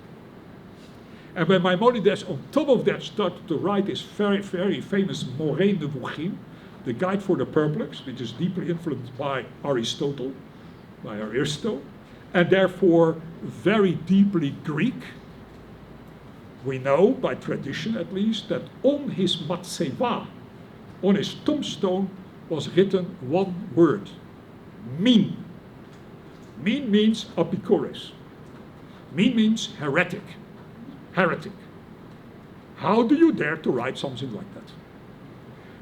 And when Maimonides on top of that started to write his very, very famous Moreh Nevuchim, the Guide for the Perplexed, which is deeply influenced by Aristotle, by Aristo, and therefore very deeply Greek. We know, by tradition at least, that on his matseva, on his tombstone, was written one word, min. Min means apikores. Min means heretic. Heretic. How do you dare to write something like that?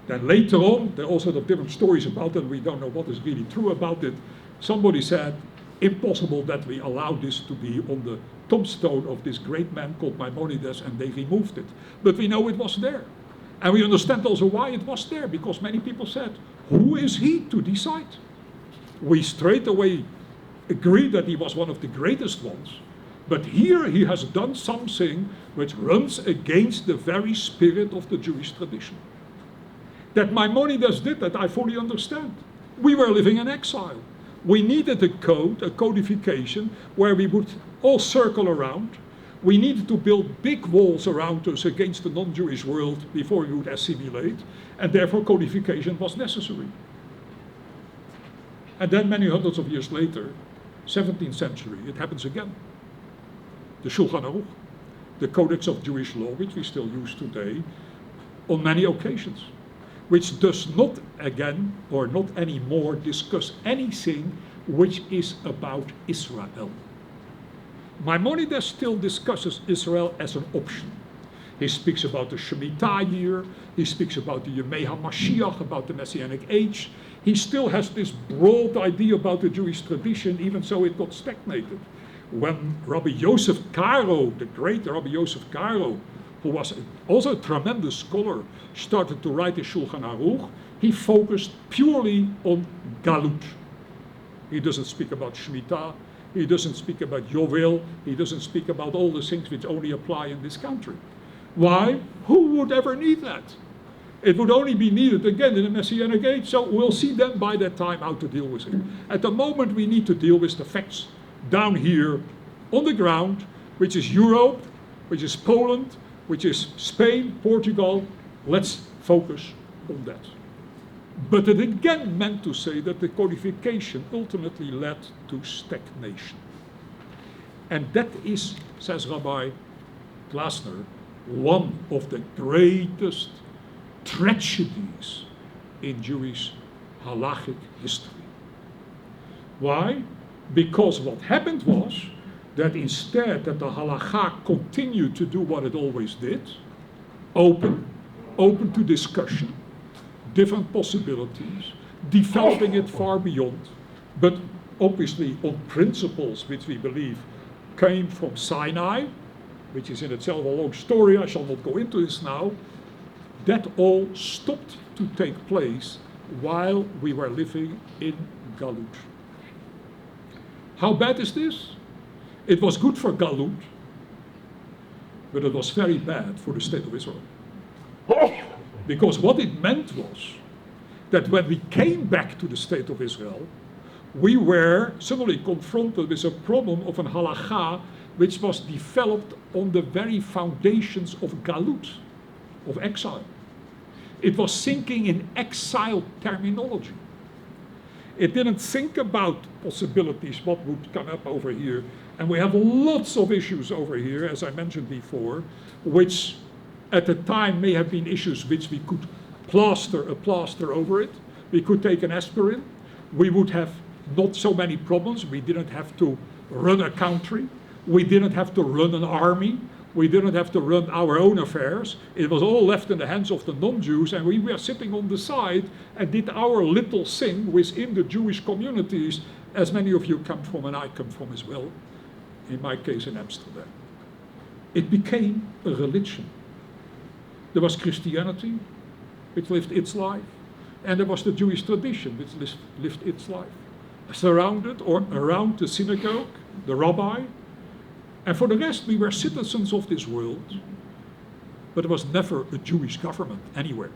Then later on, there are all sorts of different stories about it. We don't know what is really true about it. Somebody said, impossible that we allow this to be on the tombstone of this great man called Maimonides, and they removed it. But we know it was there. And we understand also why it was there, because many people said, who is he to decide? We straight away agree that he was one of the greatest ones. But here he has done something which runs against the very spirit of the Jewish tradition. That Maimonides did that, I fully understand. We were living in exile. We needed a code, a codification, where we would all circle around. We needed to build big walls around us against the non-Jewish world before we would assimilate, and therefore codification was necessary. And then many hundreds of years later, 17th century, it happens again. The Shulchan Aruch, the Codex of Jewish Law, which we still use today, on many occasions, which does not again, or not anymore, discuss anything which is about Israel. Maimonides still discusses Israel as an option. He speaks about the Shemitah year, he speaks about the Yemei HaMashiach, about the Messianic age. He still has this broad idea about the Jewish tradition, even so it got stagnated. When Rabbi Yosef Karo, the great Rabbi Yosef Karo, who was also a tremendous scholar, started to write the Shulchan Aruch, he focused purely on Galut. He doesn't speak about Shemitah, he doesn't speak about Yovel, he doesn't speak about all the things which only apply in this country. Why? Who would ever need that? It would only be needed again in the Messianic age, so we'll see then by that time how to deal with it. At the moment we need to deal with the facts down here on the ground, which is Europe, which is Poland, which is Spain, Portugal. Let's focus on that. But it again meant to say that the codification ultimately led to stagnation. And that is, says Rabbi Glassman, one of the greatest tragedies in Jewish halachic history. Why? Because what happened was that instead that the halakha continued to do what it always did, open to discussion, different possibilities, developing it far beyond, but obviously on principles which we believe came from Sinai, which is in itself a long story, I shall not go into this now. That all stopped to take place while we were living in Galut. How bad is this? It was good for Galut, but it was very bad for the state of Israel. Because what it meant was that when we came back to the state of Israel, we were suddenly confronted with a problem of an halakha which was developed on the very foundations of Galut, of exile. It was thinking in exile terminology. It didn't think about possibilities, what would come up over here. And we have lots of issues over here, as I mentioned before, which at the time may have been issues which we could plaster a plaster over it. We could take an aspirin. We would have not so many problems. We didn't have to run a country. We didn't have to run an army. We didn't have to run our own affairs. It was all left in the hands of the non-Jews, and we were sitting on the side and did our little thing within the Jewish communities, as many of you come from and I come from as well, in my case in Amsterdam. It became a religion. There was Christianity, which lived its life, and there was the Jewish tradition, which lived its life. Surrounded or around the synagogue, the rabbi, and for the rest, we were citizens of this world, but there was never a Jewish government anywhere.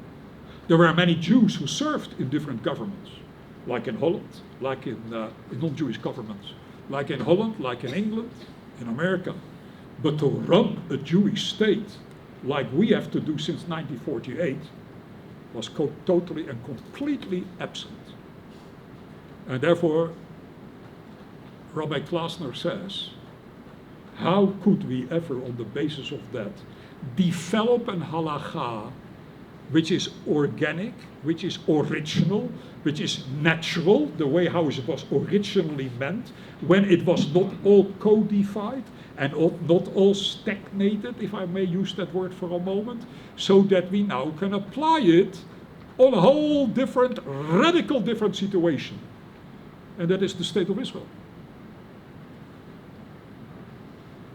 There were many Jews who served in different governments, like in Holland, like in non-Jewish governments, like in Holland, like in England, in America. But to run a Jewish state, like we have to do since 1948, was totally and completely absent. And therefore, Rabbi Glassman says, how could we ever, on the basis of that, develop an halakha which is organic, which is original, which is natural, the way how it was originally meant, when it was not all codified and not all stagnated, if I may use that word for a moment, so that we now can apply it on a whole different, radical different situation. And that is the state of Israel.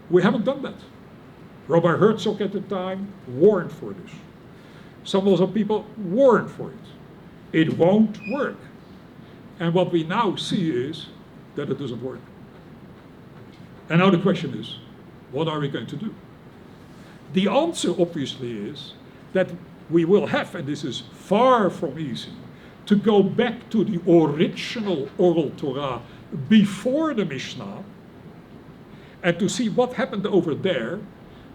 We haven't done that. Rabbi Herzog at the time warned for this. Some other people warned for it. It won't work. And what we now see is that it doesn't work. And now the question is, what are we going to do? The answer obviously is that we will have, and this is far from easy, to go back to the original oral Torah before the Mishnah and to see what happened over there,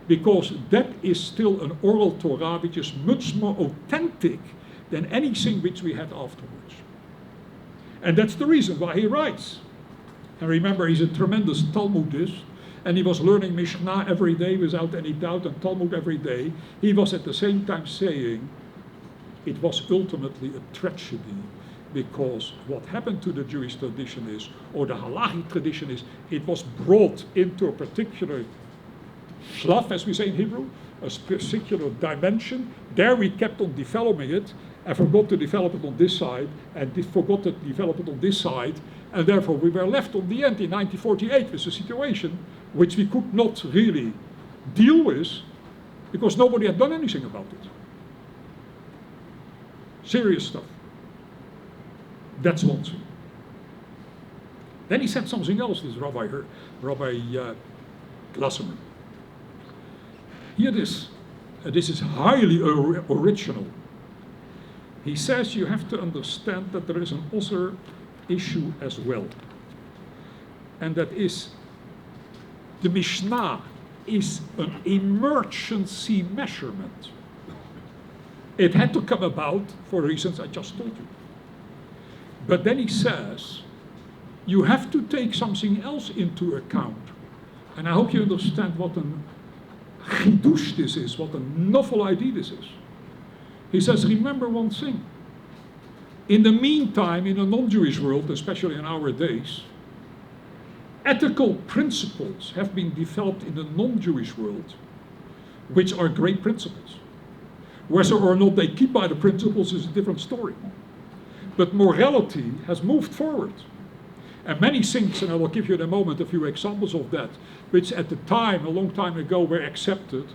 because that is still an oral Torah which is much more authentic than anything which we had afterwards. And that's the reason why he writes. And remember, he's a tremendous Talmudist, and he was learning Mishnah every day without any doubt, and Talmud every day. He was at the same time saying it was ultimately a tragedy, because what happened to the Jewish tradition is, or the halachic tradition is, it was brought into a particular shlaf, as we say in Hebrew, a particular dimension. There we kept on developing it, and forgot to develop it on this side, and forgot to develop it on this side, and therefore we were left on the end in 1948 with a situation which we could not really deal with, because nobody had done anything about it. Serious stuff. That's one thing. Then he said something else, this Rabbi Glassman. Here this is highly original. He says you have to understand that there is an other issue as well. And that is, the Mishnah is an emergency measurement. It had to come about for reasons I just told you. But then he says, you have to take something else into account. And I hope you understand what a chidush this is, what a novel idea this is. He says, remember one thing. In the meantime, in a non-Jewish world, especially in our days, ethical principles have been developed in the non-Jewish world, which are great principles. Whether or not they keep by the principles is a different story. But morality has moved forward. And many things, and I will give you in a moment a few examples of that, which at the time, a long time ago, were accepted,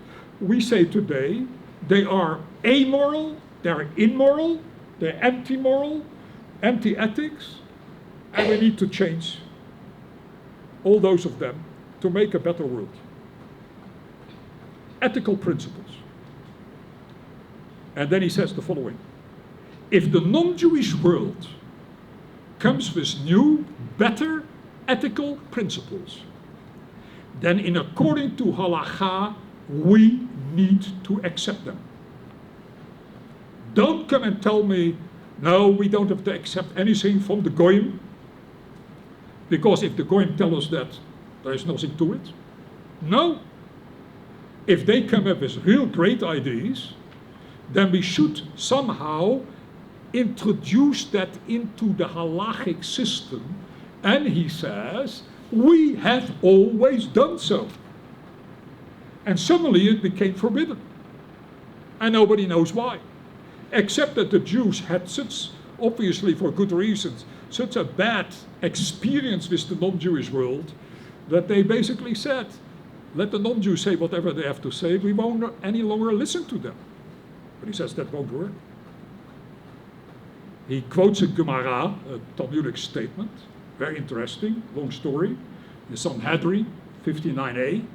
we say today, they are amoral, they're immoral, they're anti-moral, anti-ethics, and we need to change all those of them to make a better world. Ethical principles. And then he says the following. If the non-Jewish world comes with new, better ethical principles, then in according to halakha, we need to accept them. Don't come and tell me, no, we don't have to accept anything from the goyim, because if the goyim tell us that, there is nothing to it. No. If they come up with real great ideas, then we should somehow introduce that into the halachic system. And he says, we have always done so. And suddenly it became forbidden. And nobody knows why. Except that the Jews had such, obviously for good reasons, such a bad experience with the non-Jewish world, that they basically said, let the non-Jews say whatever they have to say, we won't any longer listen to them. But he says that won't work. He quotes a Gemara, a Talmudic statement, very interesting, long story, the Sanhedrin 59a,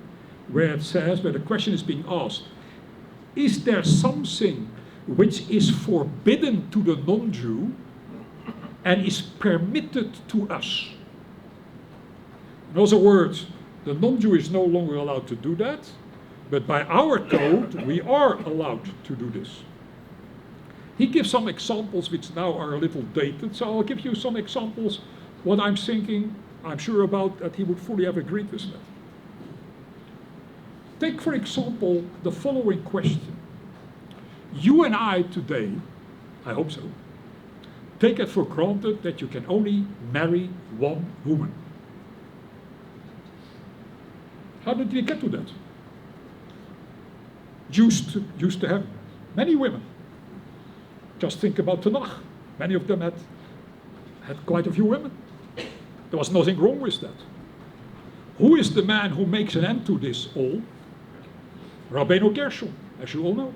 where it says, where the question is being asked, is there something which is forbidden to the non-Jew and is permitted to us? In other words, the non-Jew is no longer allowed to do that, but by our code, we are allowed to do this. He gives some examples which now are a little dated, so I'll give you some examples what I'm thinking, I'm sure about, that he would fully have agreed with that. Take, for example, the following question. You and I today, I hope so, take it for granted that you can only marry one woman. How did we get to that? Jews used to have many women. Just think about Tanakh. Many of them had quite a few women. There was nothing wrong with that. Who is the man who makes an end to this all? Rabbeinu Gershom, as you all know.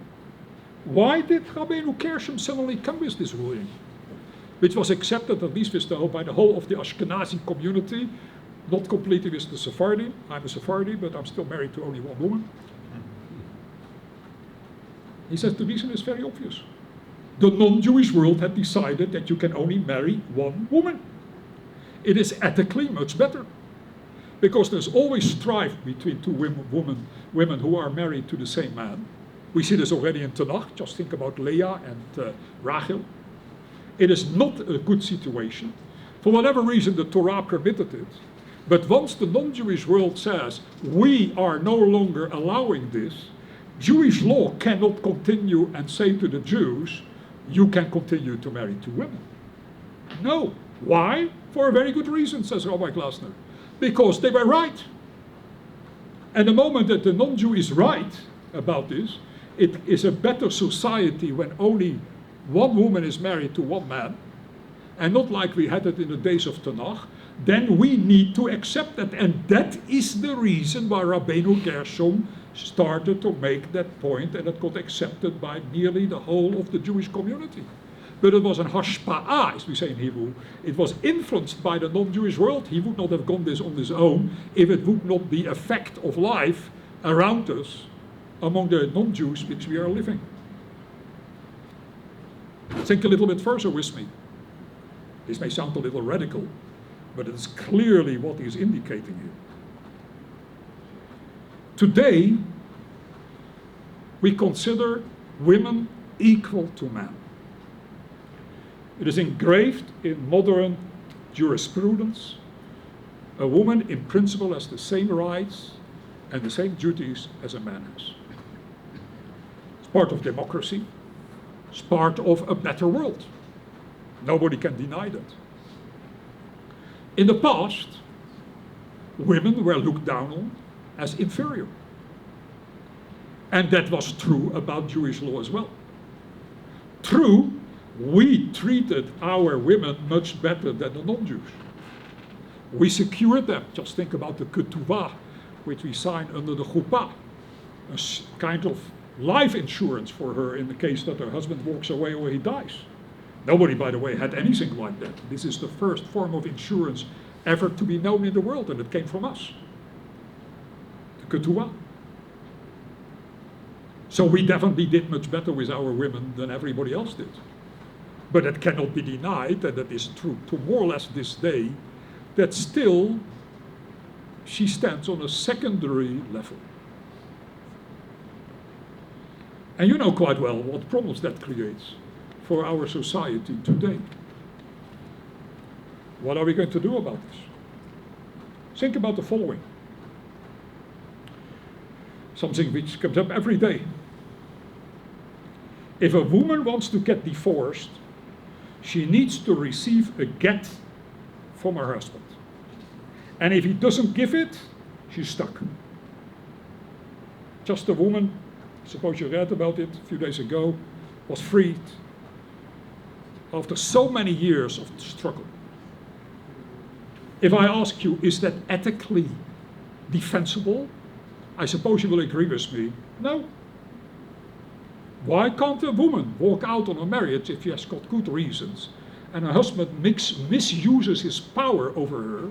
Why did Rabbeinu Gershom suddenly come with this ruling? Which was accepted at least by the whole of the Ashkenazi community, not completely with the Sephardi. I'm a Sephardi, but I'm still married to only one woman. He says the reason is very obvious. The non-Jewish world had decided that you can only marry one woman. It is ethically much better. Because there's always strife between two women who are married to the same man. We see this already in Tanakh. Just think about Leah and Rachel. It is not a good situation. For whatever reason, the Torah permitted it. But once the non-Jewish world says, we are no longer allowing this, Jewish law cannot continue and say to the Jews, you can continue to marry two women. No. Why? For a very good reason, says Rabbi Glassman. Because they were right. And the moment that the non-Jew is right about this, it is a better society when only one woman is married to one man, and not like we had it in the days of Tanakh, then we need to accept that. And that is the reason why Rabbeinu Gershom started to make that point, and it got accepted by nearly the whole of the Jewish community. But it was an hashpa'ah, as we say in Hebrew. It was influenced by the non-Jewish world. He would not have gone this on his own if it would not be a fact of life around us among the non-Jews which we are living. Think a little bit further with me. This may sound a little radical, but it is clearly what he is indicating here. Today, we consider women equal to men. It is engraved in modern jurisprudence. A woman in principle has the same rights and the same duties as a man has. It's part of democracy. It's part of a better world. Nobody can deny that. In the past, women were looked down on as inferior. And that was true about Jewish law as well. True, we treated our women much better than the non-Jews. We secured them. Just think about the ketuvah, which we sign under the chuppah, a kind of life insurance for her in the case that her husband walks away or he dies. Nobody, by the way, had anything like that. This is the first form of insurance ever to be known in the world, and it came from us. The ketuvah. So we definitely did much better with our women than everybody else did. But it cannot be denied, and that is true to more or less this day, that still she stands on a secondary level. And you know quite well what problems that creates for our society today. What are we going to do about this? Think about the following. Something which comes up every day. If a woman wants to get divorced, she needs to receive a get from her husband. And if he doesn't give it, she's stuck. Just a woman, suppose you read about it a few days ago, was freed after so many years of struggle. If I ask you, is that ethically defensible? I suppose you will agree with me. No. Why can't a woman walk out on a marriage if she has got good reasons and her husband misuses his power over her,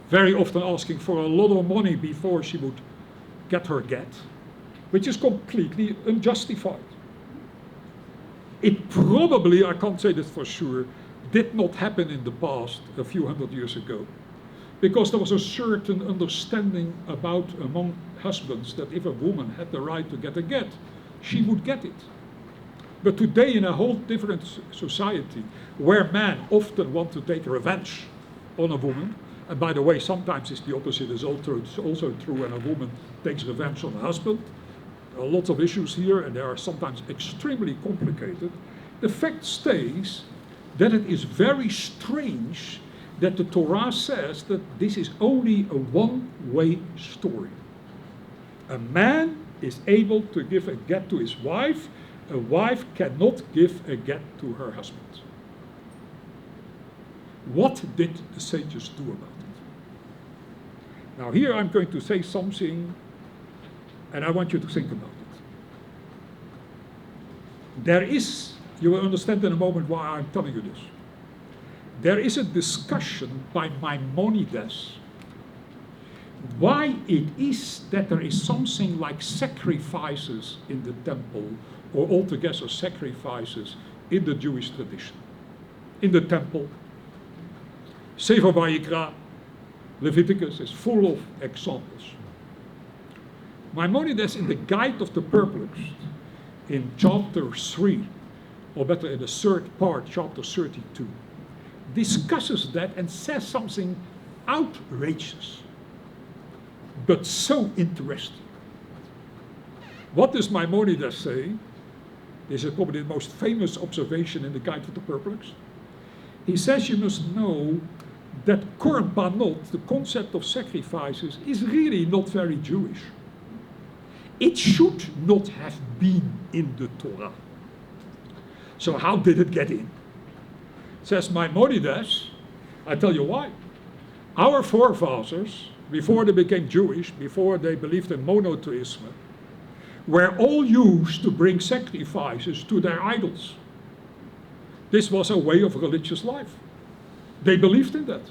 very often asking for a lot of money before she would get her get, which is completely unjustified. It probably, I can't say this for sure, did not happen in the past a few hundred years ago, because there was a certain understanding among husbands that if a woman had the right to get a get, she would get it. But today, in a whole different society, where men often want to take revenge on a woman, and by the way, sometimes it's the opposite is also true when a woman takes revenge on a husband. There are lots of issues here, and they are sometimes extremely complicated. The fact stays that it is very strange that the Torah says that this is only a one-way story. A man is able to give a get to his wife. A wife cannot give a get to her husband. What did the sages do about it? Now here I'm going to say something, and I want you to think about it. There is, you will understand in a moment why I'm telling you this. There is a discussion by Maimonides why it is that there is something like sacrifices in the temple, or altogether sacrifices in the Jewish tradition. In the temple, Sefer Vayikra, Leviticus is full of examples. Maimonides in the Guide of the Perplexed, in chapter 3, or better in the third part, chapter 32, discusses that and says something outrageous, but so interesting. What does Maimonides say? This is probably the most famous observation in the Guide of the Perplexed. He says you must know that korbanot, the concept of sacrifices, is really not very Jewish. It should not have been in the Torah. So how did it get in? Says Maimonides, I tell you why. Our forefathers, before they became Jewish, before they believed in monotheism, were all used to bring sacrifices to their idols. This was a way of religious life. They believed in that.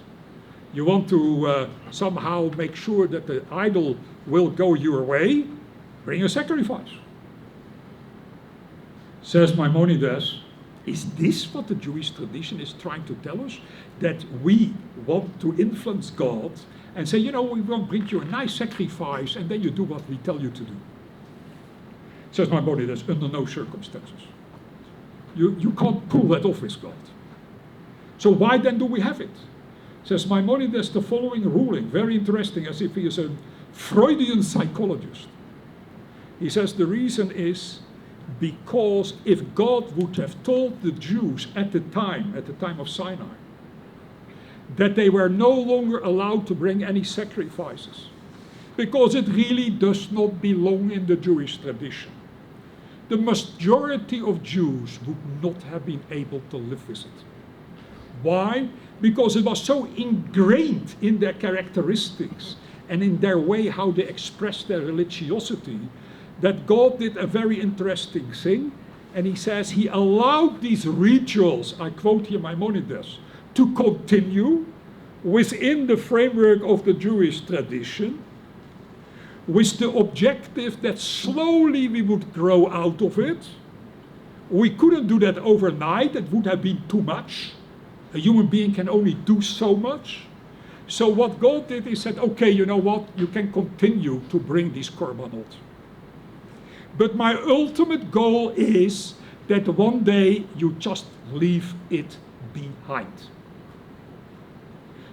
You want to somehow make sure that the idol will go your way, bring a sacrifice. Says Maimonides, is this what the Jewish tradition is trying to tell us? That we want to influence God and say, you know, we won't bring you a nice sacrifice and then you do what we tell you to do. Says Maimonides, under no circumstances. You can't pull that off with God. So why then do we have it? Says Maimonides the following ruling, very interesting, as if he is a Freudian psychologist. He says the reason is because if God would have told the Jews at the time of Sinai, that they were no longer allowed to bring any sacrifices, because it really does not belong in the Jewish tradition, the majority of Jews would not have been able to live with it. Why? Because it was so ingrained in their characteristics and in their way how they expressed their religiosity, that God did a very interesting thing, and he says he allowed these rituals, I quote here Maimonides, to continue within the framework of the Jewish tradition, with the objective that slowly we would grow out of it. We couldn't do that overnight, it would have been too much. A human being can only do so much. So what God did, he said, okay, you know what, you can continue to bring these korbanot. But my ultimate goal is that one day you just leave it behind.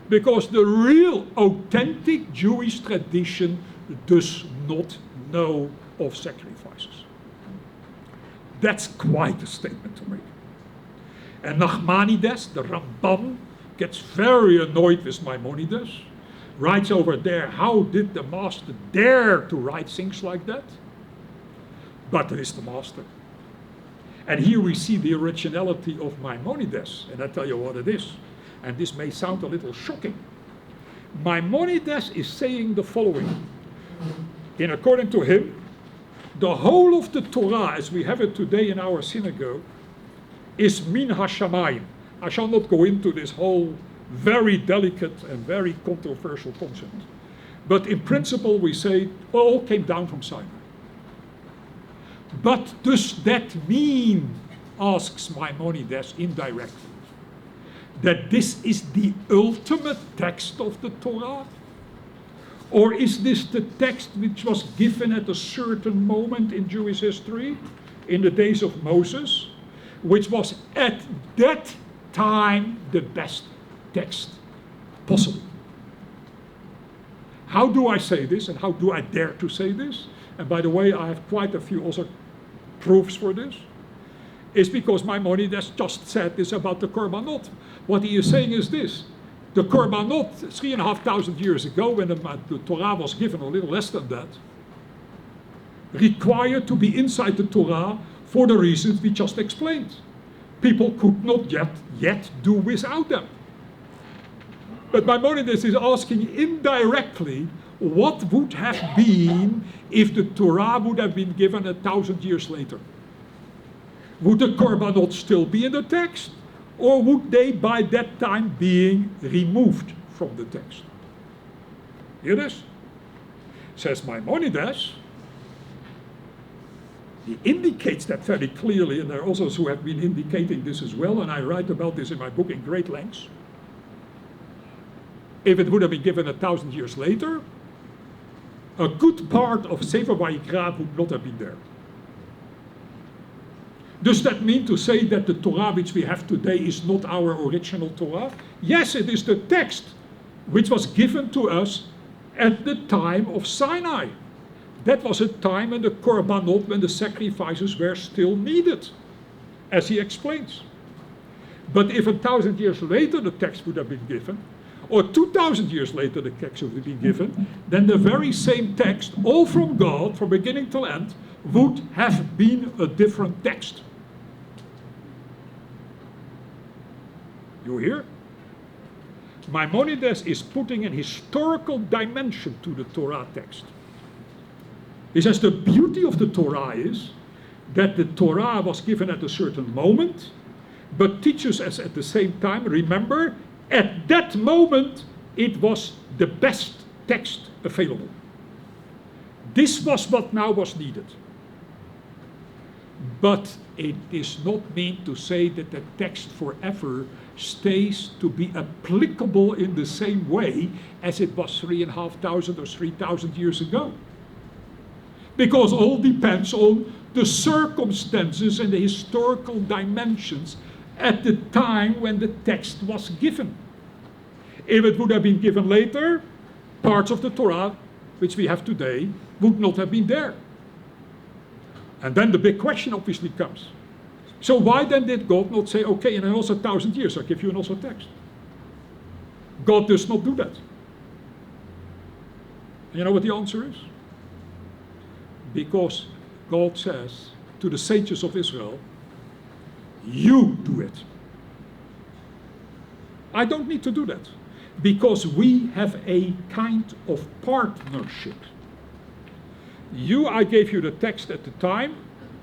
Because the real authentic Jewish tradition does not know of sacrifices. That's quite a statement to make. And Nachmanides, the Ramban, gets very annoyed with Maimonides, writes over there, how did the master dare to write things like that? But there is the master. And here we see the originality of Maimonides, and I tell you what it is. And this may sound a little shocking. Maimonides is saying the following. According to him, the whole of the Torah, as we have it today in our synagogue, is min hashamayim. I shall not go into this whole very delicate and very controversial concept. But in principle, we say all came down from Sinai. But does that mean, asks Maimonides indirectly, that this is the ultimate text of the Torah? Or is this the text which was given at a certain moment in Jewish history? in the days of Moses, which was at that time the best text possible. How do I say this, and how do I dare to say this? And by the way, I have quite a few also proofs for this. Is because Maimonides just said this about the Korbanot. What he is saying is this: the Korbanot, 3,500 years ago, when the Torah was given, a little less than that, required to be inside the Torah for the reasons we just explained. People could not yet do without them. But Maimonides is asking indirectly, what would have been if the Torah would have been given 1,000 years later? Would the Korbanot still be in the text? Or would they by that time being removed from the text? Hear this? Says Maimonides. He indicates that very clearly, and there are others who have been indicating this as well, and I write about this in my book in great lengths. If it would have been given 1,000 years later, a good part of Sefer Vayikra would not have been there. Does that mean to say that the Torah which we have today is not our original Torah? Yes, it is the text which was given to us at the time of Sinai. That was a time when the Korbanot, when the sacrifices were still needed, as he explains. But if 1,000 years later the text would have been given, or 2,000 years later the text would have been given, then the very same text, all from God, from beginning till end, would have been a different text. You hear? Maimonides is putting an historical dimension to the Torah text. He says the beauty of the Torah is that the Torah was given at a certain moment, but teaches us at the same time, remember, at that moment it was the best text available. This was what now was needed. But it is not meant to say that the text forever stays to be applicable in the same way as it was 3,500 or 3,000 years ago. Because all depends on the circumstances and the historical dimensions at the time when the text was given. If it would have been given later, parts of the Torah, which we have today, would not have been there. And then the big question obviously comes. So why then did God not say, okay, in also 1,000 years I'll give you an also text? God does not do that. And you know what the answer is? Because God says to the sages of Israel, you do it. I don't need to do that. Because we have a kind of partnership. I gave you the text at the time.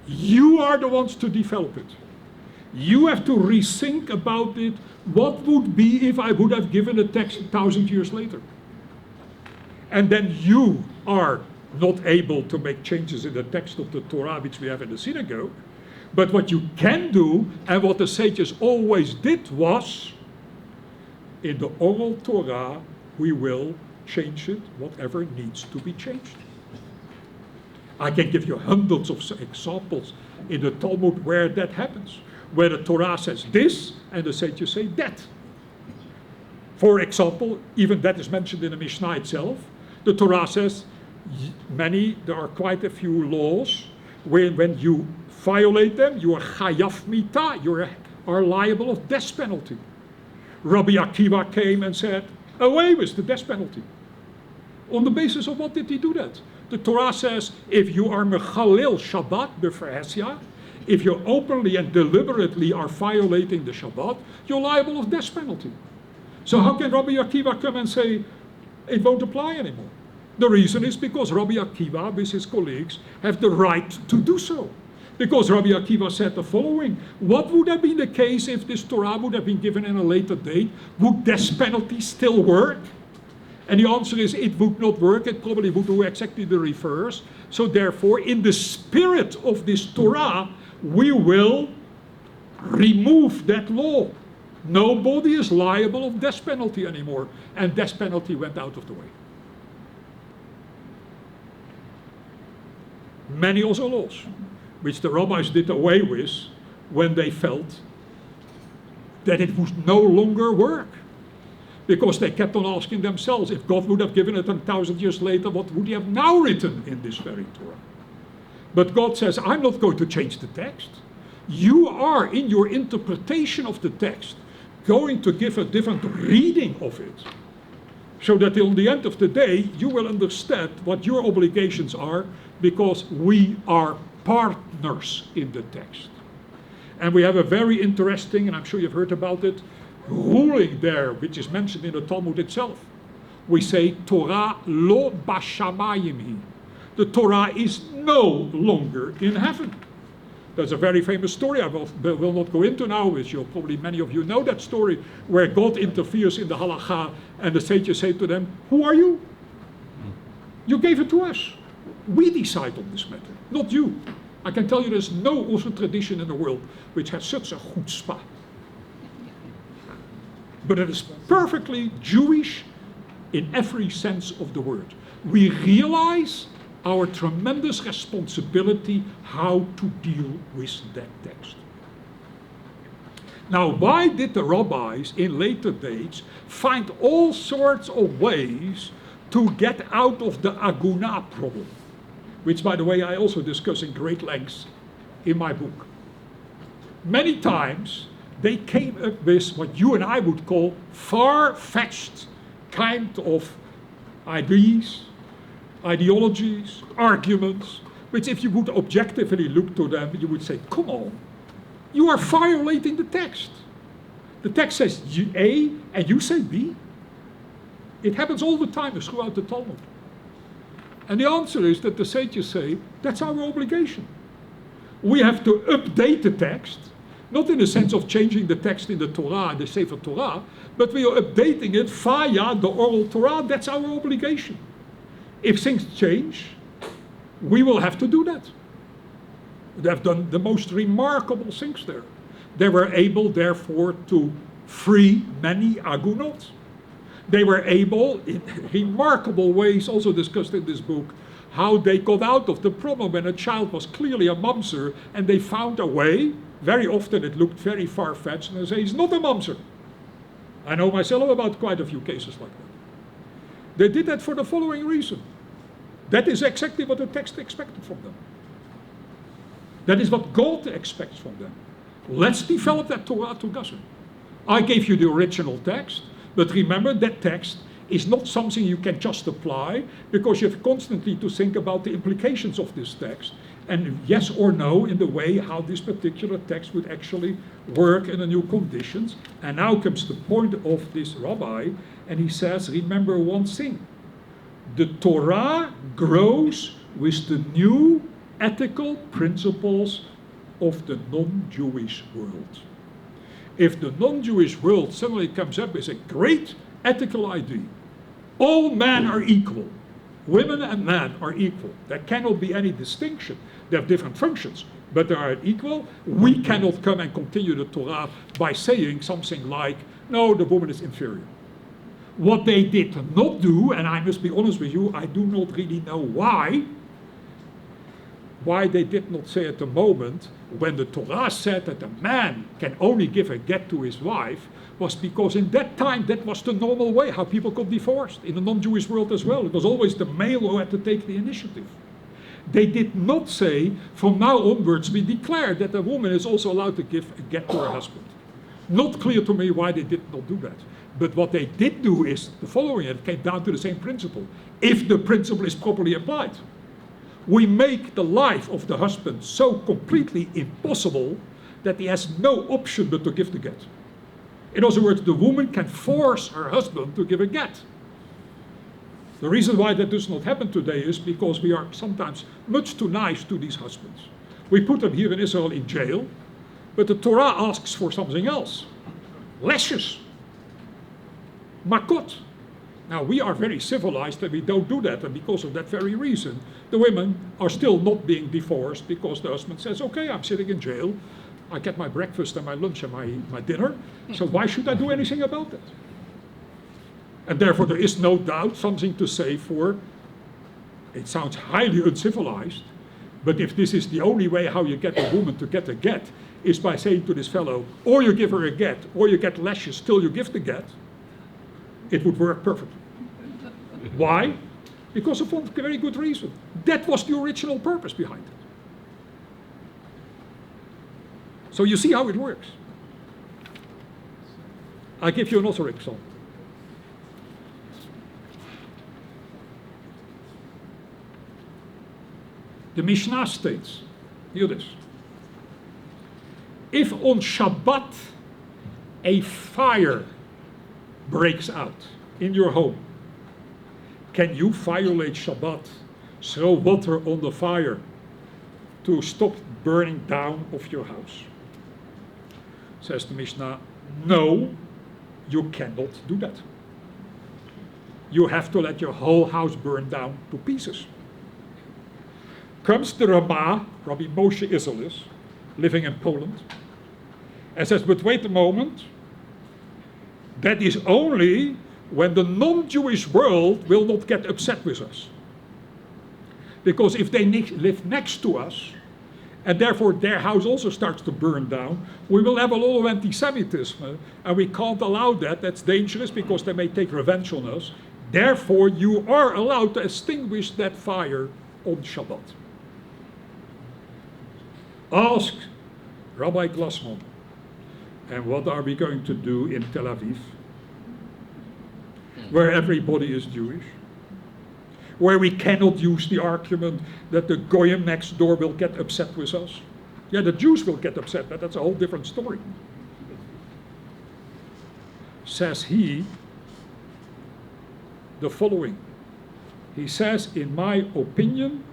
You are the ones to develop it. You have to rethink about it. What would be if I would have given a text 1,000 years later? And then you are not able to make changes in the text of the Torah which we have in the synagogue. But what you can do, and what the sages always did, was in the oral Torah we will change it, whatever needs to be changed. I can give you hundreds of examples in the Talmud where that happens, where the Torah says this and the sages say that. For example, even that is mentioned in the Mishnah itself. The Torah says there are quite a few laws where when you violate them, you are chayav mita, you are liable of death penalty. Rabbi Akiva came and said, away with the death penalty. On the basis of what did he do that? The Torah says, if you are mechalel Shabbat b'ferhesia, if you openly and deliberately are violating the Shabbat, you're liable of death penalty. So how can Rabbi Akiva come and say, it won't apply anymore? The reason is because Rabbi Akiva, with his colleagues, have the right to do so. Because Rabbi Akiva said the following: what would have been the case if this Torah would have been given in a later date? Would death penalty still work? And the answer is it would not work. It probably would do exactly the reverse. So therefore, in the spirit of this Torah, we will remove that law. Nobody is liable of death penalty anymore. And death penalty went out of the way. Many other laws. which the rabbis did away with when they felt that it would no longer work. Because they kept on asking themselves, if God would have given it 1,000 years later, what would he have now written in this very Torah? But God says, I'm not going to change the text. You are, in your interpretation of the text, going to give a different reading of it, so that on the end of the day, you will understand what your obligations are, because we are partners in the text. And we have a very interesting, and I'm sure you've heard about it, ruling there, which is mentioned in the Talmud itself. We say, Torah lo bashamayim hi. The Torah is no longer in heaven. There's a very famous story I will not go into now, which probably many of you know that story, where God interferes in the halakha, and the sages say to them, who are you? You gave it to us. We decide on this matter, not you. I can tell you there's no also tradition in the world which has such a chutzpah. But it is perfectly Jewish in every sense of the word. We realize our tremendous responsibility how to deal with that text. Now, why did the rabbis in later days find all sorts of ways to get out of the aguna problem? Which, by the way, I also discuss in great lengths in my book. Many times, they came up with what you and I would call far-fetched kind of ideas, ideologies, arguments, which if you would objectively look to them, you would say, come on, you are violating the text. The text says A and you say B. It happens all the time throughout the Talmud. And the answer is that the sages say, that's our obligation. We have to update the text, not in the sense of changing the text in the Torah, the Sefer Torah, but we are updating it via the oral Torah. That's our obligation. If things change, we will have to do that. They have done the most remarkable things there. They were able, therefore, to free many agunot. They were able, in remarkable ways, also discussed in this book, how they got out of the problem when a child was clearly a mamzer, and they found a way. Very often it looked very far-fetched, and they say, he's not a mamzer. I know myself about quite a few cases like that. They did that for the following reason. That is exactly what the text expected from them. That is what God expects from them. Let's develop that Torah together. I gave you the original text, but remember that text is not something you can just apply, because you have constantly to think about the implications of this text, and yes or no in the way how this particular text would actually work in the new conditions. And now comes the point of this rabbi, and he says, remember one thing. The Torah grows with the new ethical principles of the non-Jewish world. If the non-Jewish world suddenly comes up with a great ethical idea, all men are equal, women and men are equal, there cannot be any distinction, they have different functions, but they are equal, we cannot come and continue the Torah by saying something like, no, the woman is inferior. What they did not do, and I must be honest with you, I do not really know why they did not say at the moment, when the Torah said that a man can only give a get to his wife, was because in that time that was the normal way how people got divorced, in the non-Jewish world as well. It was always the male who had to take the initiative. They did not say, from now onwards we declare that a woman is also allowed to give a get to her husband. Not clear to me why they did not do that. But what they did do is the following, it came down to the same principle. If the principle is properly applied, we make the life of the husband so completely impossible that he has no option but to give the get. In other words, the woman can force her husband to give a get. The reason why that does not happen today is because we are sometimes much too nice to these husbands. We put them here in Israel in jail, but the Torah asks for something else. Lashes. Makot. Now, we are very civilized and we don't do that, and because of that very reason, the women are still not being divorced because the husband says, okay, I'm sitting in jail, I get my breakfast and my lunch and my dinner, so why should I do anything about that? And therefore there is no doubt something to say for, it sounds highly uncivilized, But if this is the only way how you get a woman to get a get, is by saying to this fellow, or you give her a get, or you get lashes till you give the get, it would work perfectly. Why? Because of one very good reason. That was the original purpose behind it. So you see how it works. I'll give you another example. The Mishnah states, hear this, if on Shabbat a fire breaks out in your home, can you violate Shabbat, throw water on the fire to stop burning down of your house? Says the Mishnah, no, you cannot do that. You have to let your whole house burn down to pieces. Comes the Rabbi Moshe Isserles, living in Poland, and says, but wait a moment, that is only when the non-Jewish world will not get upset with us. Because if they live next to us, and therefore their house also starts to burn down, we will have a lot of anti-Semitism, and we can't allow that. That's dangerous because they may take revenge on us. Therefore, you are allowed to extinguish that fire on Shabbat. Ask Rabbi Glassman, and what are we going to do in Tel Aviv, where everybody is Jewish, where we cannot use the argument that the Goyim next door will get upset with us? Yeah, the Jews will get upset, but that's a whole different story. Says he the following. He says, in my opinion,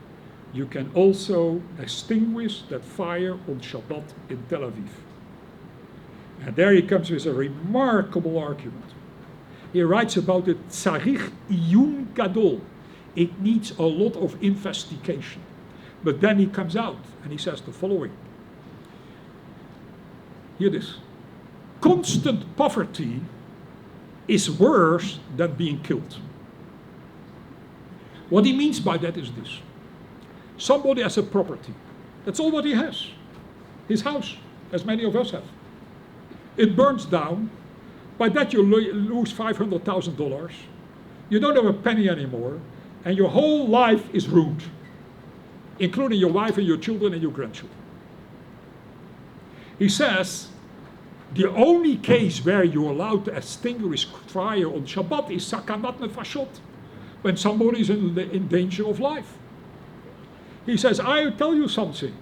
you can also extinguish that fire on Shabbat in Tel Aviv. And there he comes with a remarkable argument. He writes about it, Tzarich iyun gadol. It needs a lot of investigation. But then he comes out and he says the following. Hear this. Constant poverty is worse than being killed. What he means by that is this. Somebody has a property. That's all what he has. His house, as many of us have. It burns down. By that you lose $500,000. You don't have a penny anymore. And your whole life is ruined. Including your wife and your children and your grandchildren. He says, the only case where you're allowed to extinguish fire on Shabbat is sakanat nefashot. When somebody is in danger of life. He says, I'll tell you something.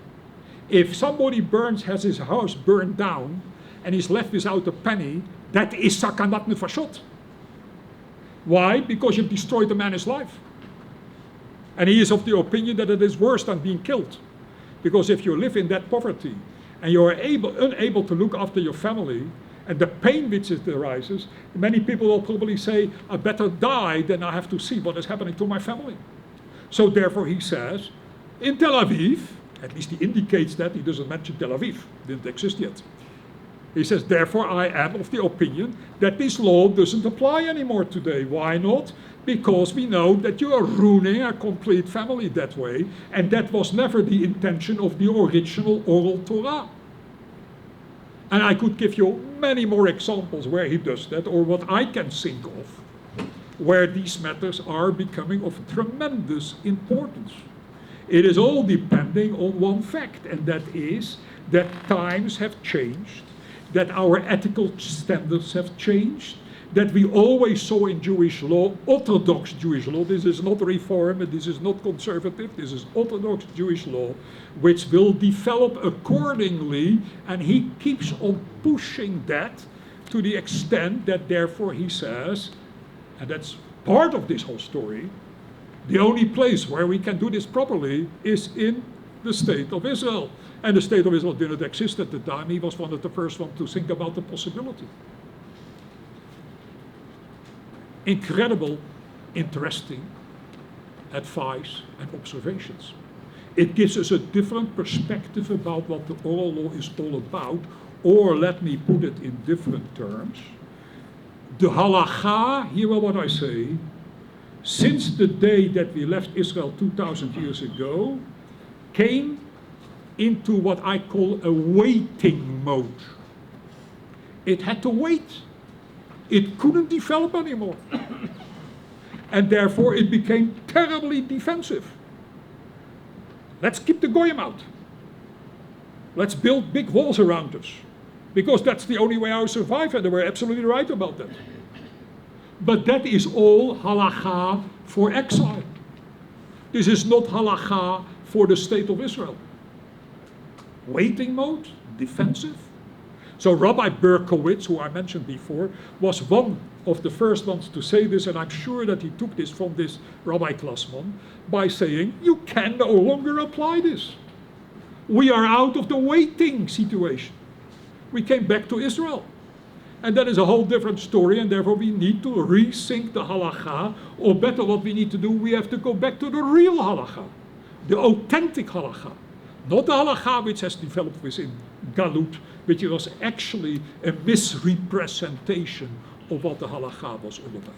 If somebody has his house burned down and he's left without a penny, that is sakanat nefashot. Why? Because you've destroyed the man's life. And he is of the opinion that it is worse than being killed. Because if you live in that poverty and you are unable to look after your family, and the pain which it arises, many people will probably say, I better die than I have to see what is happening to my family. So therefore he says, in Tel Aviv, at least he indicates that, he doesn't mention Tel Aviv, it didn't exist yet. He says, therefore I am of the opinion that this law doesn't apply anymore today. Why not? Because we know that you are ruining a complete family that way, and that was never the intention of the original oral Torah. And I could give you many more examples where he does that, or what I can think of, where these matters are becoming of tremendous importance. It is all depending on one fact, and that is that times have changed, that our ethical standards have changed, that we always saw in Jewish law, Orthodox Jewish law, this is not Reform, this is not conservative, this is Orthodox Jewish law, which will develop accordingly, and he keeps on pushing that to the extent that therefore he says, and that's part of this whole story, the only place where we can do this properly is in the state of Israel. And the state of Israel didn't exist at the time. He was one of the first ones to think about the possibility. Incredible, interesting advice and observations. It gives us a different perspective about what the oral law is all about, or let me put it in different terms. The halacha, hear what I say, since the day that we left Israel 2,000 years ago, came into what I call a waiting mode. It had to wait. It couldn't develop anymore. And therefore it became terribly defensive. Let's keep the goyim out. Let's build big walls around us. Because that's the only way I will survive, and they were absolutely right about that. But that is all halakha for exile. This is not halakha for the state of Israel. Waiting mode, defensive. So Rabbi Berkowitz, who I mentioned before, was one of the first ones to say this, and I'm sure that he took this from this Rabbi Glassman, by saying, you can no longer apply this. We are out of the waiting situation. We came back to Israel. And that is a whole different story, and therefore we need to rethink the halakha, or better what we need to do, we have to go back to the real halakha, the authentic halakha. Not the halakha which has developed within Galut, which was actually a misrepresentation of what the halakha was all about.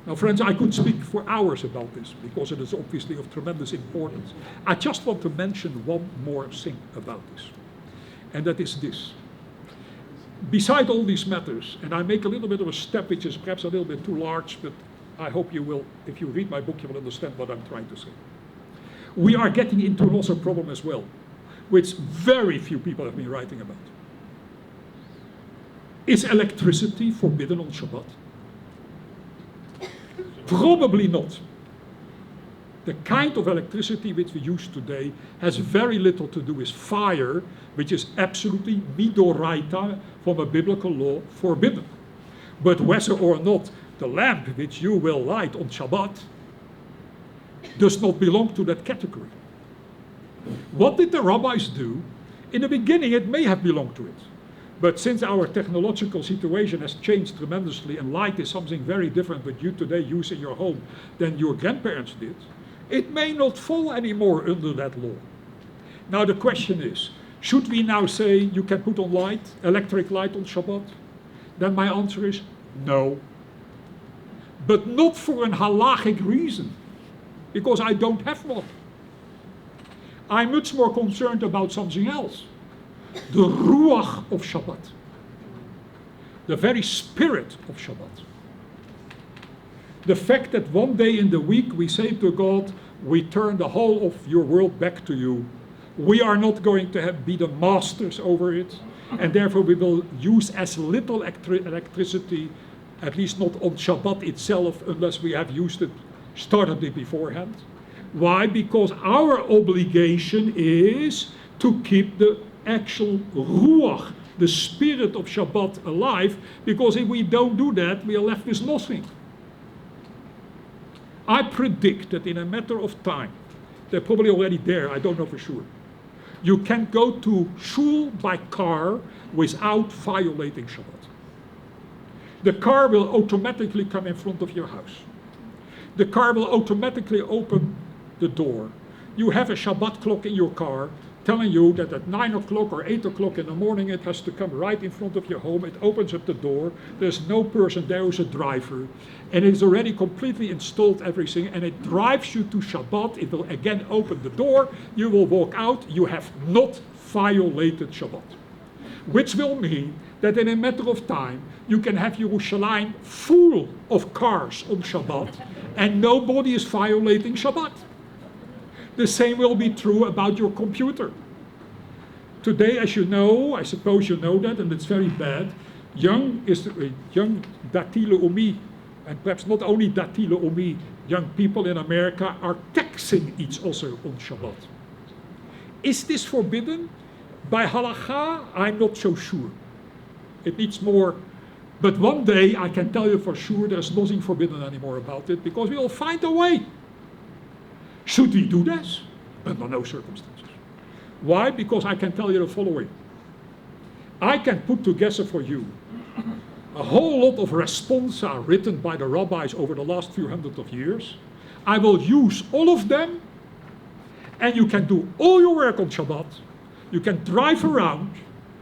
Now friends, I could speak for hours about this, because it is obviously of tremendous importance. I just want to mention one more thing about this, and that is this. Beside all these matters, and I make a little bit of a step which is perhaps a little bit too large, but I hope you will, if you read my book, you will understand what I'm trying to say. We are getting into another problem as well, which very few people have been writing about. Is electricity forbidden on Shabbat? Probably not. The kind of electricity which we use today has very little to do with fire, which is absolutely midoraita, from a biblical law, forbidden. But whether or not the lamp which you will light on Shabbat does not belong to that category. What did the rabbis do? In the beginning it may have belonged to it. But since our technological situation has changed tremendously, and light is something very different what you today use in your home than your grandparents did, it may not fall anymore under that law. Now the question is, should we now say you can put on light, electric light on Shabbat? Then my answer is no. But not for an halachic reason, because I don't have one. I'm much more concerned about something else. The ruach of Shabbat. The very spirit of Shabbat. The fact that one day in the week we say to God, we turn the whole of your world back to you. We are not going to be the masters over it, and therefore we will use as little electricity, at least not on Shabbat itself, unless we have started it beforehand. Why? Because our obligation is to keep the actual ruach, the spirit of Shabbat, alive, because if we don't do that, we are left with nothing. I predict that in a matter of time, they're probably already there, I don't know for sure, you can go to shul by car without violating Shabbat. The car will automatically come in front of your house. The car will automatically open the door. You have a Shabbat clock in your car telling you that at 9 o'clock or 8 o'clock in the morning it has to come right in front of your home. It opens up the door. There's no person there who's a driver. And it's already completely installed everything, and it drives you to Shabbat. It will again open the door. You will walk out. You have not violated Shabbat. Which will mean that in a matter of time you can have Yerushalayim full of cars on Shabbat and nobody is violating Shabbat. The same will be true about your computer. Today, as you know, I suppose you know that, and it's very bad, young Dati Leumi, and perhaps not only Dati Leumi, young people in America are taxing each other on Shabbat. Is this forbidden? By halakha, I'm not so sure. It needs more. But one day, I can tell you for sure, there's nothing forbidden anymore about it, because we will find a way. Should we do this? Under no circumstances. Why? Because I can tell you the following. I can put together for you a whole lot of responsa written by the rabbis over the last few hundred of years. I will use all of them, and you can do all your work on Shabbat. You can drive around.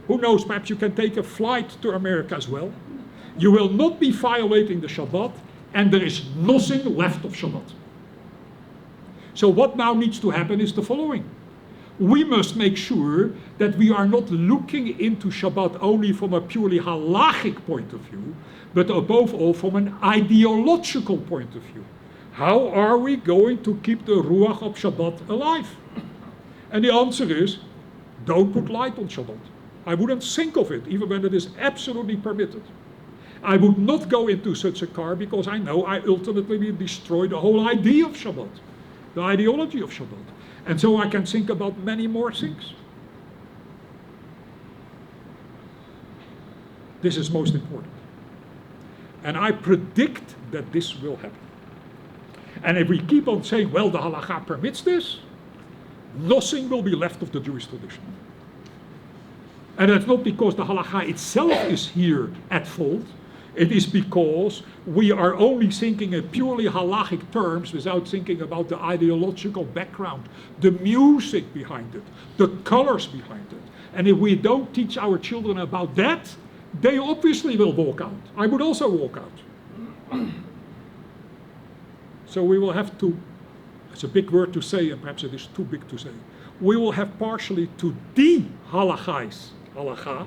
Who knows, perhaps you can take a flight to America as well. You will not be violating the Shabbat, and there is nothing left of Shabbat. So what now needs to happen is the following. We must make sure that we are not looking into Shabbat only from a purely halachic point of view, but above all from an ideological point of view. How are we going to keep the Ruach of Shabbat alive? And the answer is, don't put light on Shabbat. I wouldn't think of it, even when it is absolutely permitted. I would not go into such a car because I know I ultimately destroy the whole idea of Shabbat, the ideology of Shabbat. And so I can think about many more things. This is most important. And I predict that this will happen. And if we keep on saying, well, the halakha permits this, nothing will be left of the Jewish tradition. And that's not because the halakha itself is here at fault. It is because we are only thinking in purely halachic terms without thinking about the ideological background, the music behind it, the colors behind it. And if we don't teach our children about that, they obviously will walk out. I would also walk out. So we will have to, it's a big word to say, and perhaps it is too big to say, we will have partially to de-halachize halakha,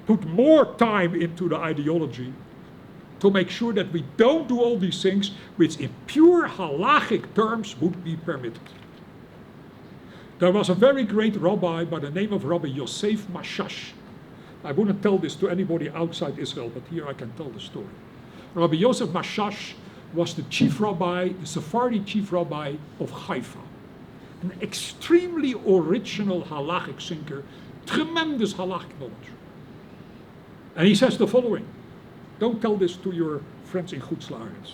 put more time into the ideology to make sure that we don't do all these things which in pure halachic terms would be permitted. There was a very great rabbi by the name of Rabbi Yosef Mashash. I wouldn't tell this to anybody outside Israel, but here I can tell the story. Rabbi Yosef Mashash was the chief rabbi, the Sephardi chief rabbi of Haifa. An extremely original halachic thinker, tremendous halachic knowledge. And he says the following. Don't tell this to your friends in Goedslaarens.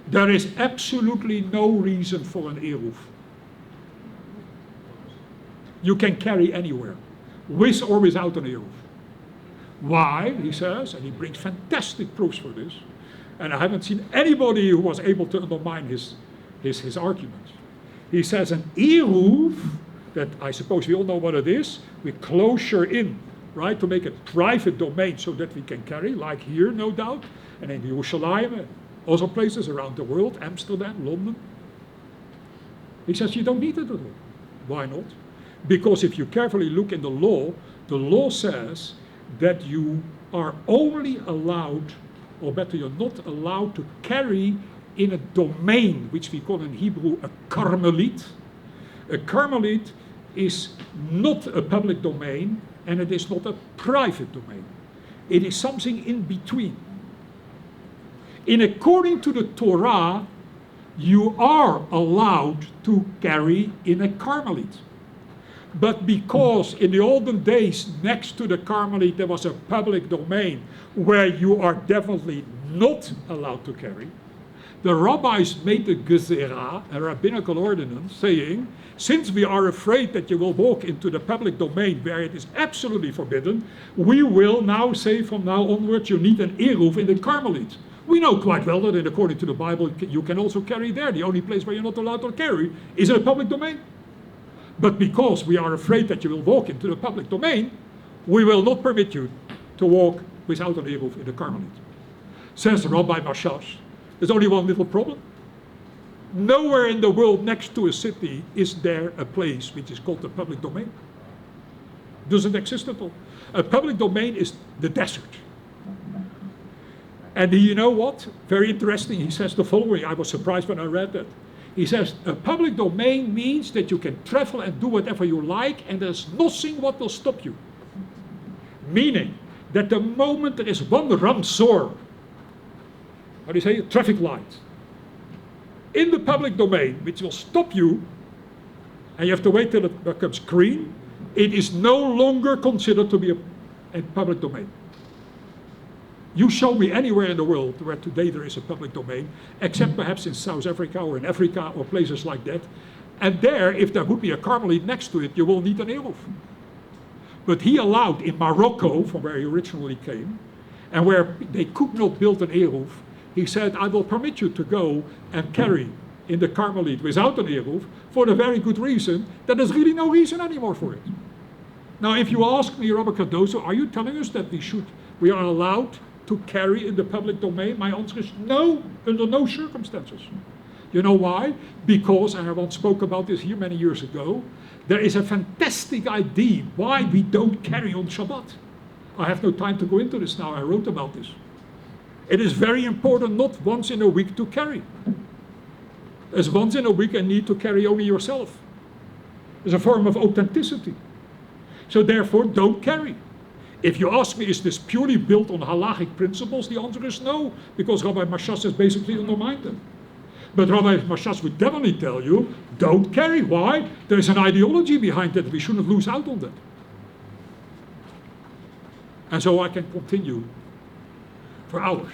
There is absolutely no reason for an eruv. You can carry anywhere, with or without an eruv. Why, he says, and he brings fantastic proofs for this, and I haven't seen anybody who was able to undermine his arguments. He says an eruv, that I suppose we all know what it is, we closure in, right, to make a private domain so that we can carry, like here, no doubt, and in Yerushalayim, also places around the world, Amsterdam, London. He says you don't need it at all. Why not? Because if you carefully look in the law says that you are only allowed, or better, you're not allowed to carry in a domain, which we call in Hebrew a Carmelite. A Carmelite is not a public domain, and it is not a private domain. It is something in between. According to the Torah, you are allowed to carry in a Carmelite. But because in the olden days, next to the Carmelite, there was a public domain where you are definitely not allowed to carry, the rabbis made a gezerah, a rabbinical ordinance, saying, since we are afraid that you will walk into the public domain where it is absolutely forbidden, we will now say from now onwards you need an eruv in the Carmelite. We know quite well that according to the Bible you can also carry there. The only place where you're not allowed to carry is in a public domain. But because we are afraid that you will walk into the public domain, we will not permit you to walk without an eruv in the Carmelite. Says Rabbi Mashash, there's only one little problem. Nowhere in the world next to a city is there a place which is called the public domain. Doesn't exist at all. A public domain is the desert. And you know what? Very interesting. He says the following. I was surprised when I read that. He says, a public domain means that you can travel and do whatever you like, and there's nothing what will stop you. Meaning that the moment there is one ramsor, how do you say it? Traffic light, in the public domain, which will stop you, and you have to wait till it becomes green, it is no longer considered to be a public domain. You show me anywhere in the world where today there is a public domain, except perhaps in South Africa or in Africa or places like that. And there, if there would be a Carmelite next to it, you will need an eruv. But he allowed in Morocco, from where he originally came, and where they could not build an eruv, he said, I will permit you to go and carry in the Carmelite without an eruv for the very good reason that there's really no reason anymore for it. Now, if you ask me, Rabbi Cardozo, are you telling us that we are allowed to carry in the public domain? My answer is no, under no circumstances. You know why? Because, and I once spoke about this here many years ago, there is a fantastic idea why we don't carry on Shabbat. I have no time to go into this now, I wrote about this. It is very important not once in a week to carry. There's once in a week a need to carry only yourself. There's a form of authenticity. So therefore, don't carry. If you ask me, is this purely built on halachic principles? The answer is no, because Rabbi Mashas has basically undermined them. But Rabbi Mashas would definitely tell you, don't carry. Why? There's an ideology behind that. We shouldn't lose out on that. And so I can continue for hours.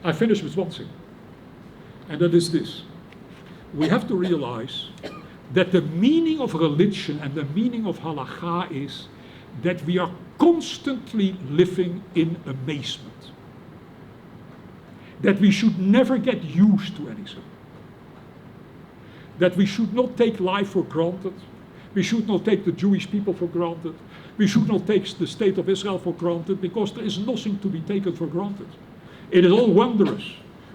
I finish with one thing, and that is this. We have to realize that the meaning of religion and the meaning of halakha is that we are constantly living in amazement. That we should never get used to anything. That we should not take life for granted. We should not take the Jewish people for granted. We should not take the state of Israel for granted, because there is nothing to be taken for granted. It is all wondrous.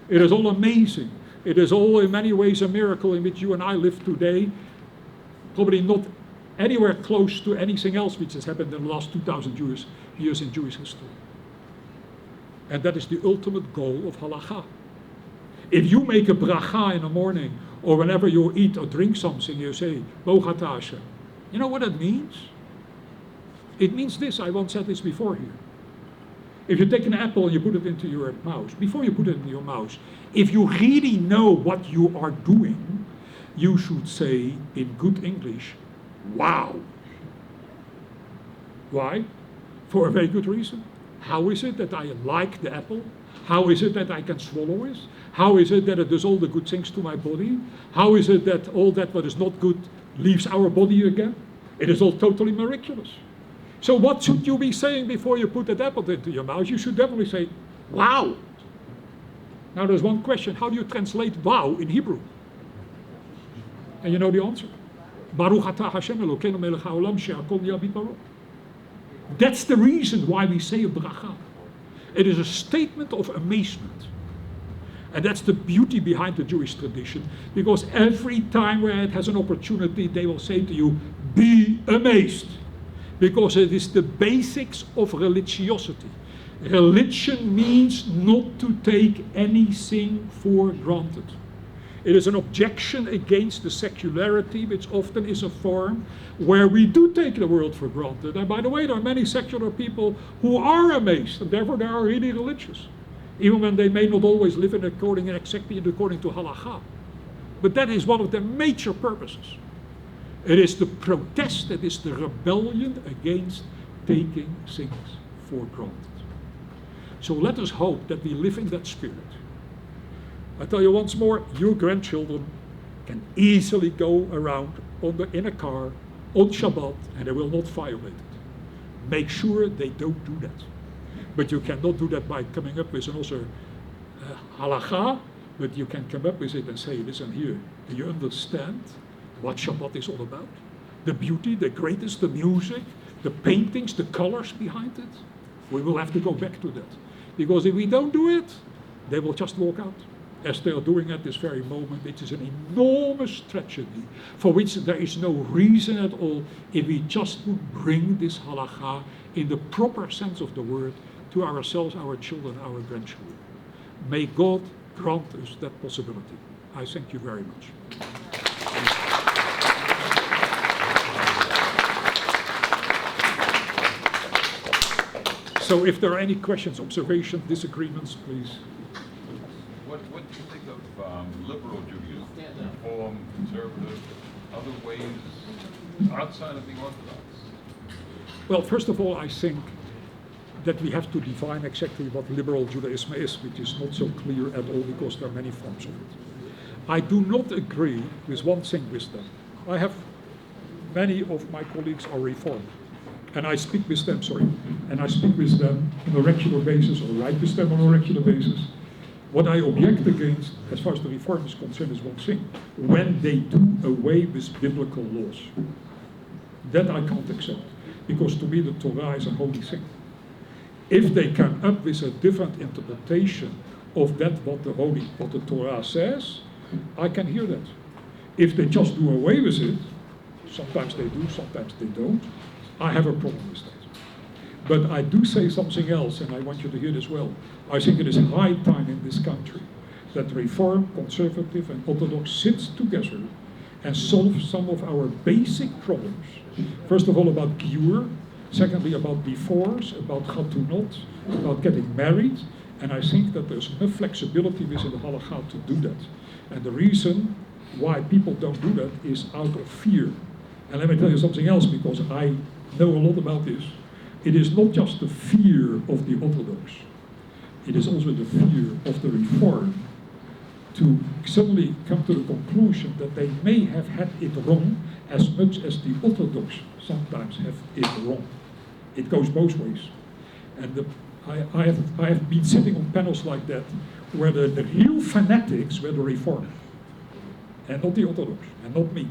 It is all amazing. It is all in many ways a miracle in which you and I live today. Probably not anywhere close to anything else which has happened in the last 2,000 years in Jewish history. And that is the ultimate goal of halakha. If you make a bracha in the morning, or whenever you eat or drink something, you say, Bogat Hashem. You know what that means? It means this, I once said this before here. If you take an apple and you put it into your mouth, before you put it in your mouth, if you really know what you are doing, you should say in good English, wow. Why? For a very good reason. How is it that I like the apple? How is it that I can swallow it? How is it that it does all the good things to my body? How is it that all that what is not good leaves our body again? It is all totally miraculous. So what should you be saying before you put that apple into your mouth? You should definitely say, wow. Now there's one question, how do you translate wow in Hebrew? And you know the answer. Baruch atah Hashem Elokeinu melech haolam she'akol nהיה bidbaro. That's the reason why we say a bracha. It is a statement of amazement. And that's the beauty behind the Jewish tradition, because every time where it has an opportunity, they will say to you, be amazed. Because it is the basics of religiosity. Religion means not to take anything for granted. It is an objection against the secularity, which often is a form where we do take the world for granted. And by the way, there are many secular people who are amazed, and therefore they are really religious, even when they may not always live exactly according to halakha. But that is one of their major purposes. It is the protest, it is the rebellion against taking things for granted. So let us hope that we live in that spirit. I tell you once more, your grandchildren can easily go around in a car on Shabbat and they will not violate it. Make sure they don't do that. But you cannot do that by coming up with another halakha, but you can come up with it and say, listen here, do you understand what Shabbat is all about? The beauty, the greatness, the music, the paintings, the colors behind it. We will have to go back to that. Because if we don't do it, they will just walk out. As they are doing at this very moment, it is an enormous tragedy for which there is no reason at all if we just would bring this halakha in the proper sense of the word to ourselves, our children, our grandchildren. May God grant us that possibility. I thank you very much. So if there are any questions, observations, disagreements, please. What do you think of liberal Judaism, reform, conservative, other ways outside of being Orthodox? Well, first of all, I think that we have to define exactly what liberal Judaism is, which is not so clear at all because there are many forms of it. I do not agree with one thing with them. I have many of my colleagues are Reformed, and I speak with them, and I speak with them on a regular basis, or write with them on a regular basis. What I object against, as far as the Reform is concerned, is one thing: when they do away with biblical laws. That I can't accept, because to me the Torah is a holy thing. If they come up with a different interpretation of that what the Torah says, I can hear that. If they just do away with it, sometimes they do, sometimes they don't, I have a problem with that. But I do say something else, and I want you to hear this well. I think it is high time in this country that Reform, Conservative, and Orthodox sit together and solve some of our basic problems. First of all, about Giur. Secondly, about divorce, about Chatunot, about getting married. And I think that there's enough flexibility within the Halakha to do that. And the reason why people don't do that is out of fear. And let me tell you something else, because I know a lot about this. It is not just the fear of the Orthodox. It is also the fear of the Reform to suddenly come to the conclusion that they may have had it wrong as much as the Orthodox sometimes have it wrong. It goes both ways. And I have been sitting on panels like that where the real fanatics were the Reform and not the Orthodox and not me.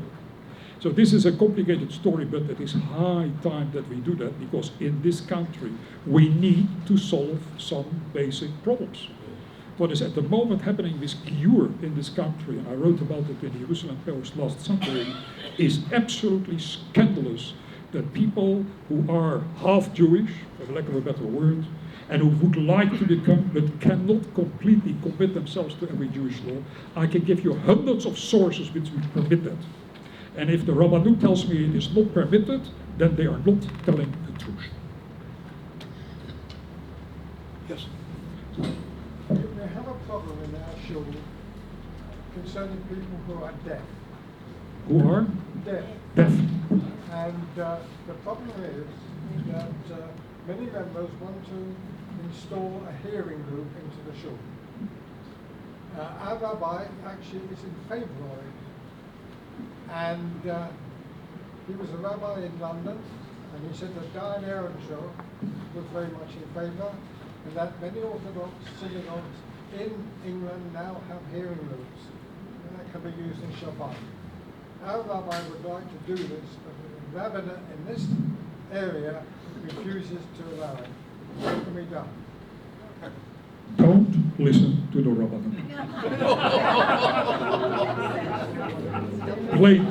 So this is a complicated story, but it is high time that we do that, because in this country we need to solve some basic problems. What is at the moment happening with Giur in this country, and I wrote about it in the Jerusalem Post last Sunday, is absolutely scandalous that people who are half Jewish, for lack of a better word, and who would like to become but cannot completely commit themselves to every Jewish law. I can give you hundreds of sources which would permit that. And if the Rabbanut tells me it is not permitted, then they are not telling the truth. Yes? We have a problem in our shul concerning people who are deaf. Who are? Deaf. Deaf. And the problem is that many members want to install a hearing loop into the shul. Our rabbi actually is in favour of it. And he was a rabbi in London, and he said that Diane Earnshaw was very much in favour, and that many Orthodox synagogues in England now have hearing loops, and that can be used in Shabbat. Our rabbi would like to do this, but the rabbinate in this area refuses to allow it. What can be done? Don't listen to the Rabbanut. Plain.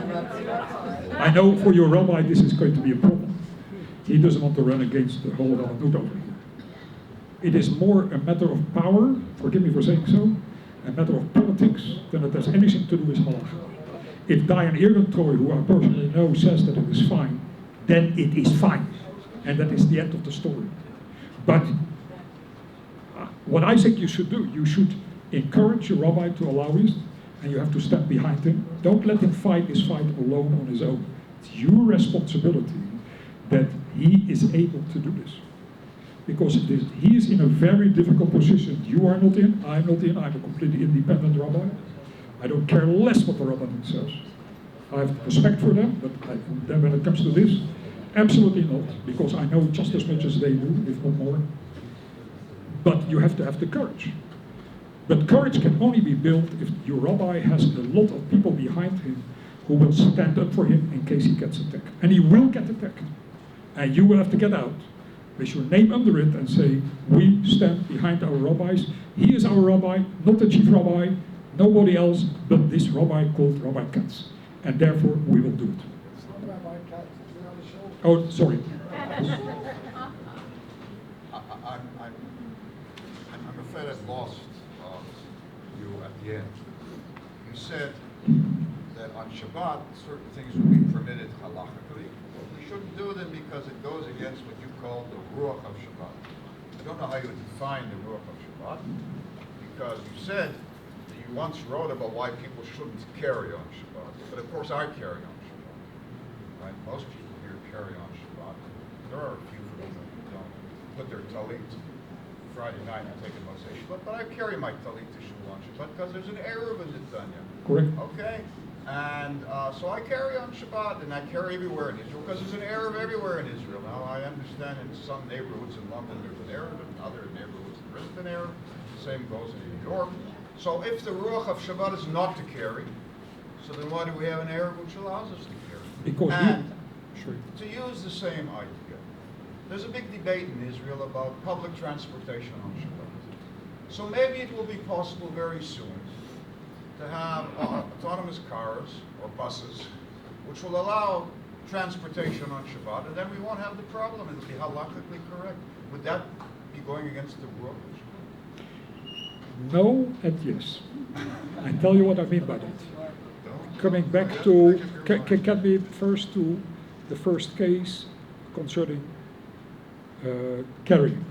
I know for your rabbi this is going to be a problem. He doesn't want to run against the whole Rabbanut over here. It is more a matter of power, forgive me for saying so, a matter of politics, than it has anything to do with halakha. If Diane Earnshaw, who I personally know, says that it is fine, then it is fine. And that is the end of the story. But what I think you should do, you should encourage your rabbi to allow it, and you have to stand behind him. Don't let him fight this fight alone on his own. It's your responsibility that he is able to do this. Because he is in a very difficult position. You are not in, I'm not in, I'm a completely independent rabbi. I don't care less what the rabbinate says. I have respect for them, but then when it comes to this, absolutely not, because I know just as much as they do, if not more. But you have to have the courage. But courage can only be built if your rabbi has a lot of people behind him who will stand up for him in case he gets attacked. And he will get attacked. And you will have to get out with your name under it and say, we stand behind our rabbis. He is our rabbi, not the chief rabbi, nobody else but this rabbi called Rabbi Katz. And therefore we will do it. It's not Rabbi Katz, it's the other shoulder. Oh, sorry. I'm afraid I've lost you at the end. You said that on Shabbat, certain things would be permitted halachically. We shouldn't do them because it goes against what you call the ruach of Shabbat. I don't know how you would define the ruach of Shabbat, because you said that you once wrote about why people shouldn't carry on Shabbat. But of course I carry on Shabbat. Right? Most people here carry on Shabbat. There are a few of them who don't put their talit Friday night and take a Moshe Shabbat, but I carry my talit to shul on Shabbat because there's an Erev in Netanya. Correct. Okay? And so I carry on Shabbat, and I carry everywhere in Israel because there's an Erev everywhere in Israel. Now I understand in some neighborhoods in London there's an Erev, in other neighborhoods there isn't an Erev. The same goes in New York. So if the Ruach of Shabbat is not to carry, so then why do we have an Erev which allows us to carry? Because sure. To use the same idea, there's a big debate in Israel about public transportation on Shabbat. So maybe it will be possible very soon to have autonomous cars or buses, which will allow transportation on Shabbat, and then we won't have the problem. It'll be halakhically correct. Would that be going against the rule? No and yes. I tell you what I mean by that. Coming back to, can we first to the first case concerning carrying.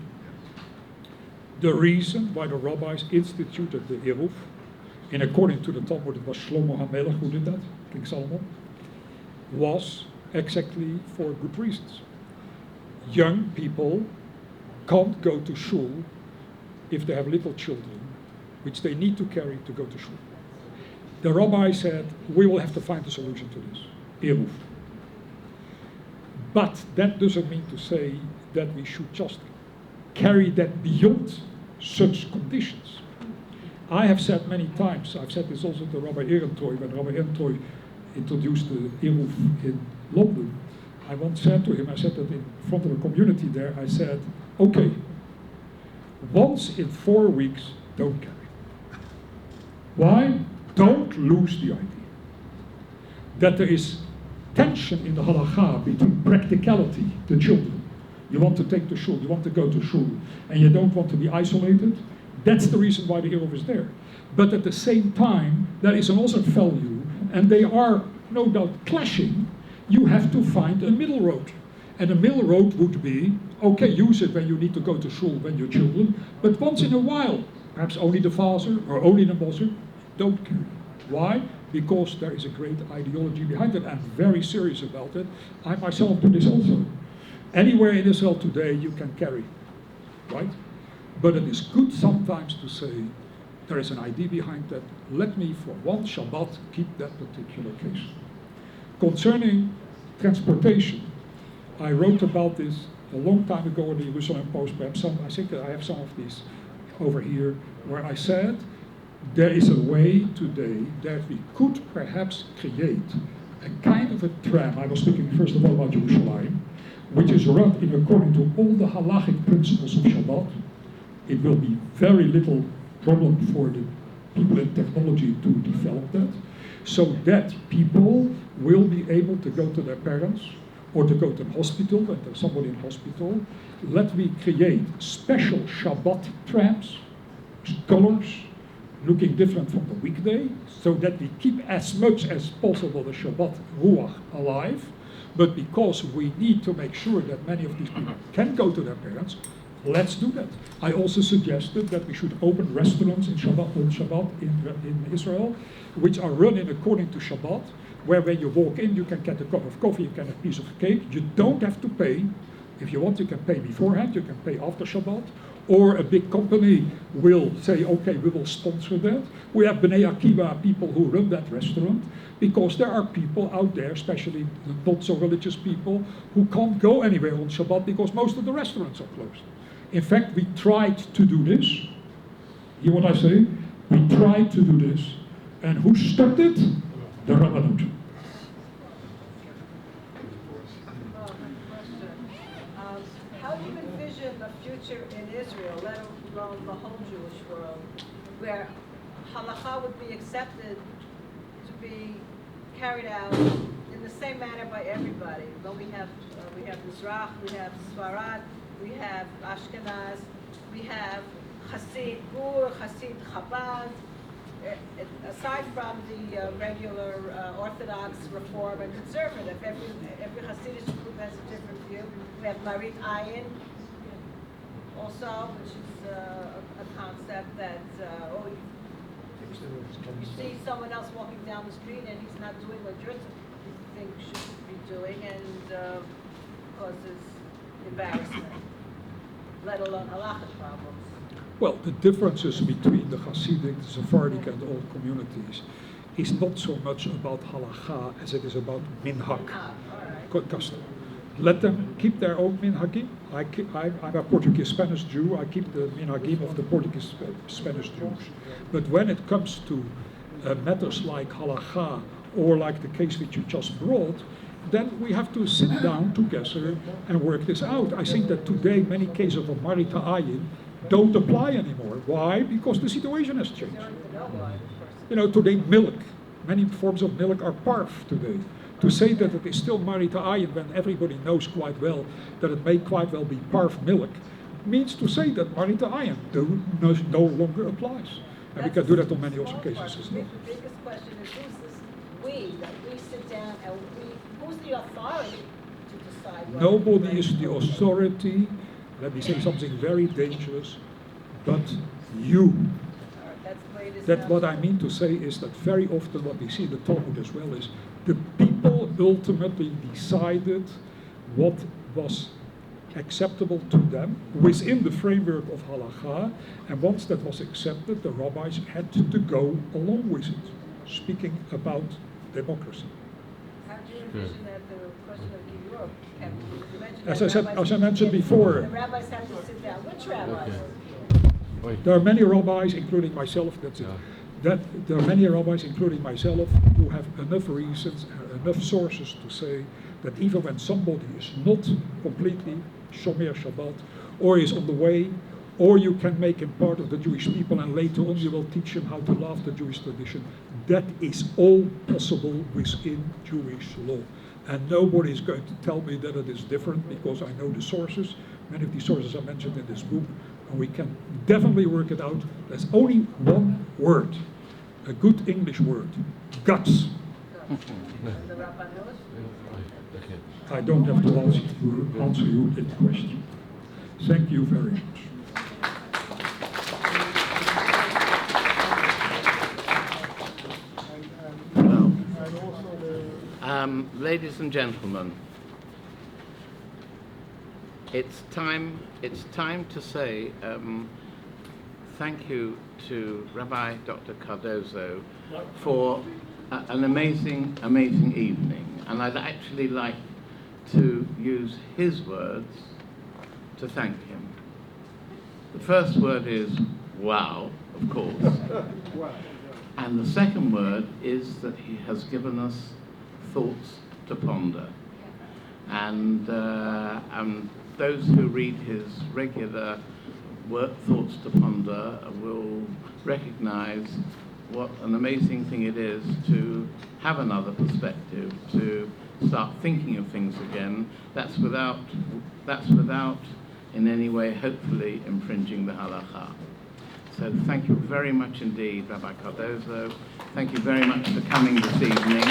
The reason why the rabbis instituted the Eruv, and according to the Talmud it was Shlomo HaMelech who did that, King Solomon, was exactly for good reasons. Young people can't go to shul if they have little children, which they need to carry to go to shul. The rabbi said, we will have to find a solution to this, Eruv. But that doesn't mean to say that we should just carry that beyond such conditions. I have said many times, I've said this also to Rabbi Ehrentoy, when Rabbi Ehrentoy introduced the Eruv in London. I once said to him, I said that in front of a community there, I said, okay, once in 4 weeks, don't carry. Why? Don't lose the idea that there is tension in the halakha between practicality, the children. You want to take to shul, you want to go to shul, and you don't want to be isolated. That's the reason why the Eruv is there. But at the same time, there is also value, and they are no doubt clashing. You have to find a middle road. And a middle road would be, okay, use it when you need to go to shul, when you're children, but once in a while, perhaps only the father or only the mother, don't carry. Why? Because there is a great ideology behind it. I'm very serious about it. I myself do this also. Anywhere in Israel today you can carry, right? But it is good sometimes to say, there is an idea behind that. Let me for one Shabbat keep that particular case. Concerning transportation, I wrote about this a long time ago in the Jerusalem Post. Perhaps I think I have some of these over here, where I said, there is a way today that we could perhaps create a kind of a tram. I was speaking first of all about Jerusalem, which is run in according to all the halachic principles of Shabbat. It will be very little problem for the people in technology to develop that, so that people will be able to go to their parents or to go to the hospital when there's somebody in hospital. Let me create special Shabbat trams, colors, looking different from the weekday, so that we keep as much as possible the Shabbat Ruach alive. But because we need to make sure that many of these people can go to their parents, let's do that. I also suggested that we should open restaurants on Shabbat in Israel, which are running according to Shabbat, where when you walk in, you can get a cup of coffee, you can get a piece of cake. You don't have to pay. If you want, you can pay beforehand, you can pay after Shabbat. Or a big company will say, okay, we will sponsor that. We have Bnei Akiva people who run that restaurant, because there are people out there, especially the not so religious people, who can't go anywhere on Shabbat because most of the restaurants are closed. In fact, we tried to do this. Hear what I say? We tried to do this. And who stopped it? The Rabbanut. How do you envision a future in Israel, let alone the whole Jewish world, where halakha would be accepted to be carried out in the same manner by everybody? But we have Mizrach, we have Sfarad, we have Ashkenaz, we have Hasid Gur, Hasid Chabad. Aside from the regular Orthodox, Reform, and Conservative, every Hasidic group has a different view. We have Marit Ayin, also, which is a concept that you see someone else walking down the street and he's not doing what you think should be doing, and causes embarrassment, let alone halachic problems. Well, the differences between the Hasidic, the Sephardic, and all communities is not so much about halakha as it is about minhag, custom. Let them keep their own minhagim. I'm a Portuguese Spanish Jew. I keep the minhagim of the Portuguese Spanish Jews. But when it comes to matters like halakha or like the case which you just brought, then we have to sit down together and work this out. I think that today many cases of Marit Ayin don't apply anymore. Why? Because the situation has changed. There aren't no one person. You know, today milk, many forms of milk are parf today. To say that it is still marita ayin when everybody knows quite well that it may quite well be parf milk means to say that marita ayin no longer applies. And we can do that on many other cases as well. The biggest question is who's this we, that we sit down and who's the authority to decide? whether- Nobody is the authority, let me say something very dangerous, but you. All right, that's the way it is That now. what I mean to say is that very often what we see in the Talmud as well is the people ultimately decided what was acceptable to them within the framework of halakha, and once that was accepted, the rabbis had to go along with it, speaking about democracy. How do you envision that the question of New York can be? You mentioned As that I said- rabbis as I have to mentioned get- before- The rabbis have to sit down. Which rabbis? There are many rabbis, including myself, that's it. That there are many rabbis, including myself, who have enough reasons, enough sources to say that even when somebody is not completely Shomer Shabbat, or is on the way, or you can make him part of the Jewish people and later on you will teach him how to love the Jewish tradition, that is all possible within Jewish law. And nobody is going to tell me that it is different because I know the sources. Many of these sources are mentioned in this book, and we can definitely work it out. There's only one word, a good English word, guts. The rabbi knows? I don't have to answer you that question. Thank you very much. And also the Ladies and gentlemen, it's time to say thank you to Rabbi Dr. Cardozo for an amazing evening. And I'd actually like to use his words to thank him. The first word is wow, of course. And the second word is that he has given us thoughts to ponder. And those who read his regular work, Thoughts to Ponder, will recognize what an amazing thing it is to have another perspective, to start thinking of things again. That's without in any way, hopefully, infringing the halakha. So thank you very much indeed, Rabbi Cardozo. Thank you very much for coming this evening.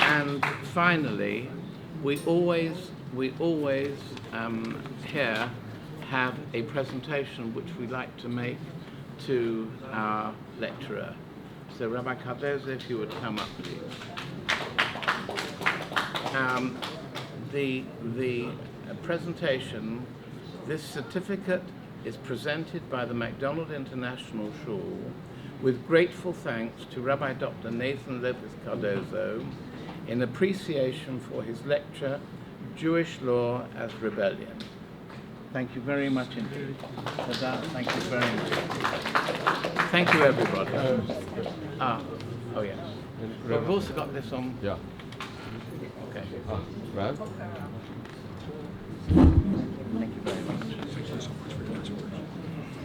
And finally, we always here have a presentation which we like to make to our lecturer. So Rabbi Cardozo, if you would come up, please. The presentation, this certificate is presented by the McDonald International Shul with grateful thanks to Rabbi Dr. Nathan Lopes Cardozo in appreciation for his lecture, Jewish Law as Rebellion. Thank you very much indeed. For that, thank you very much. Thank you, everybody. Oh yes. We've also got this on. Yeah. Okay. Right?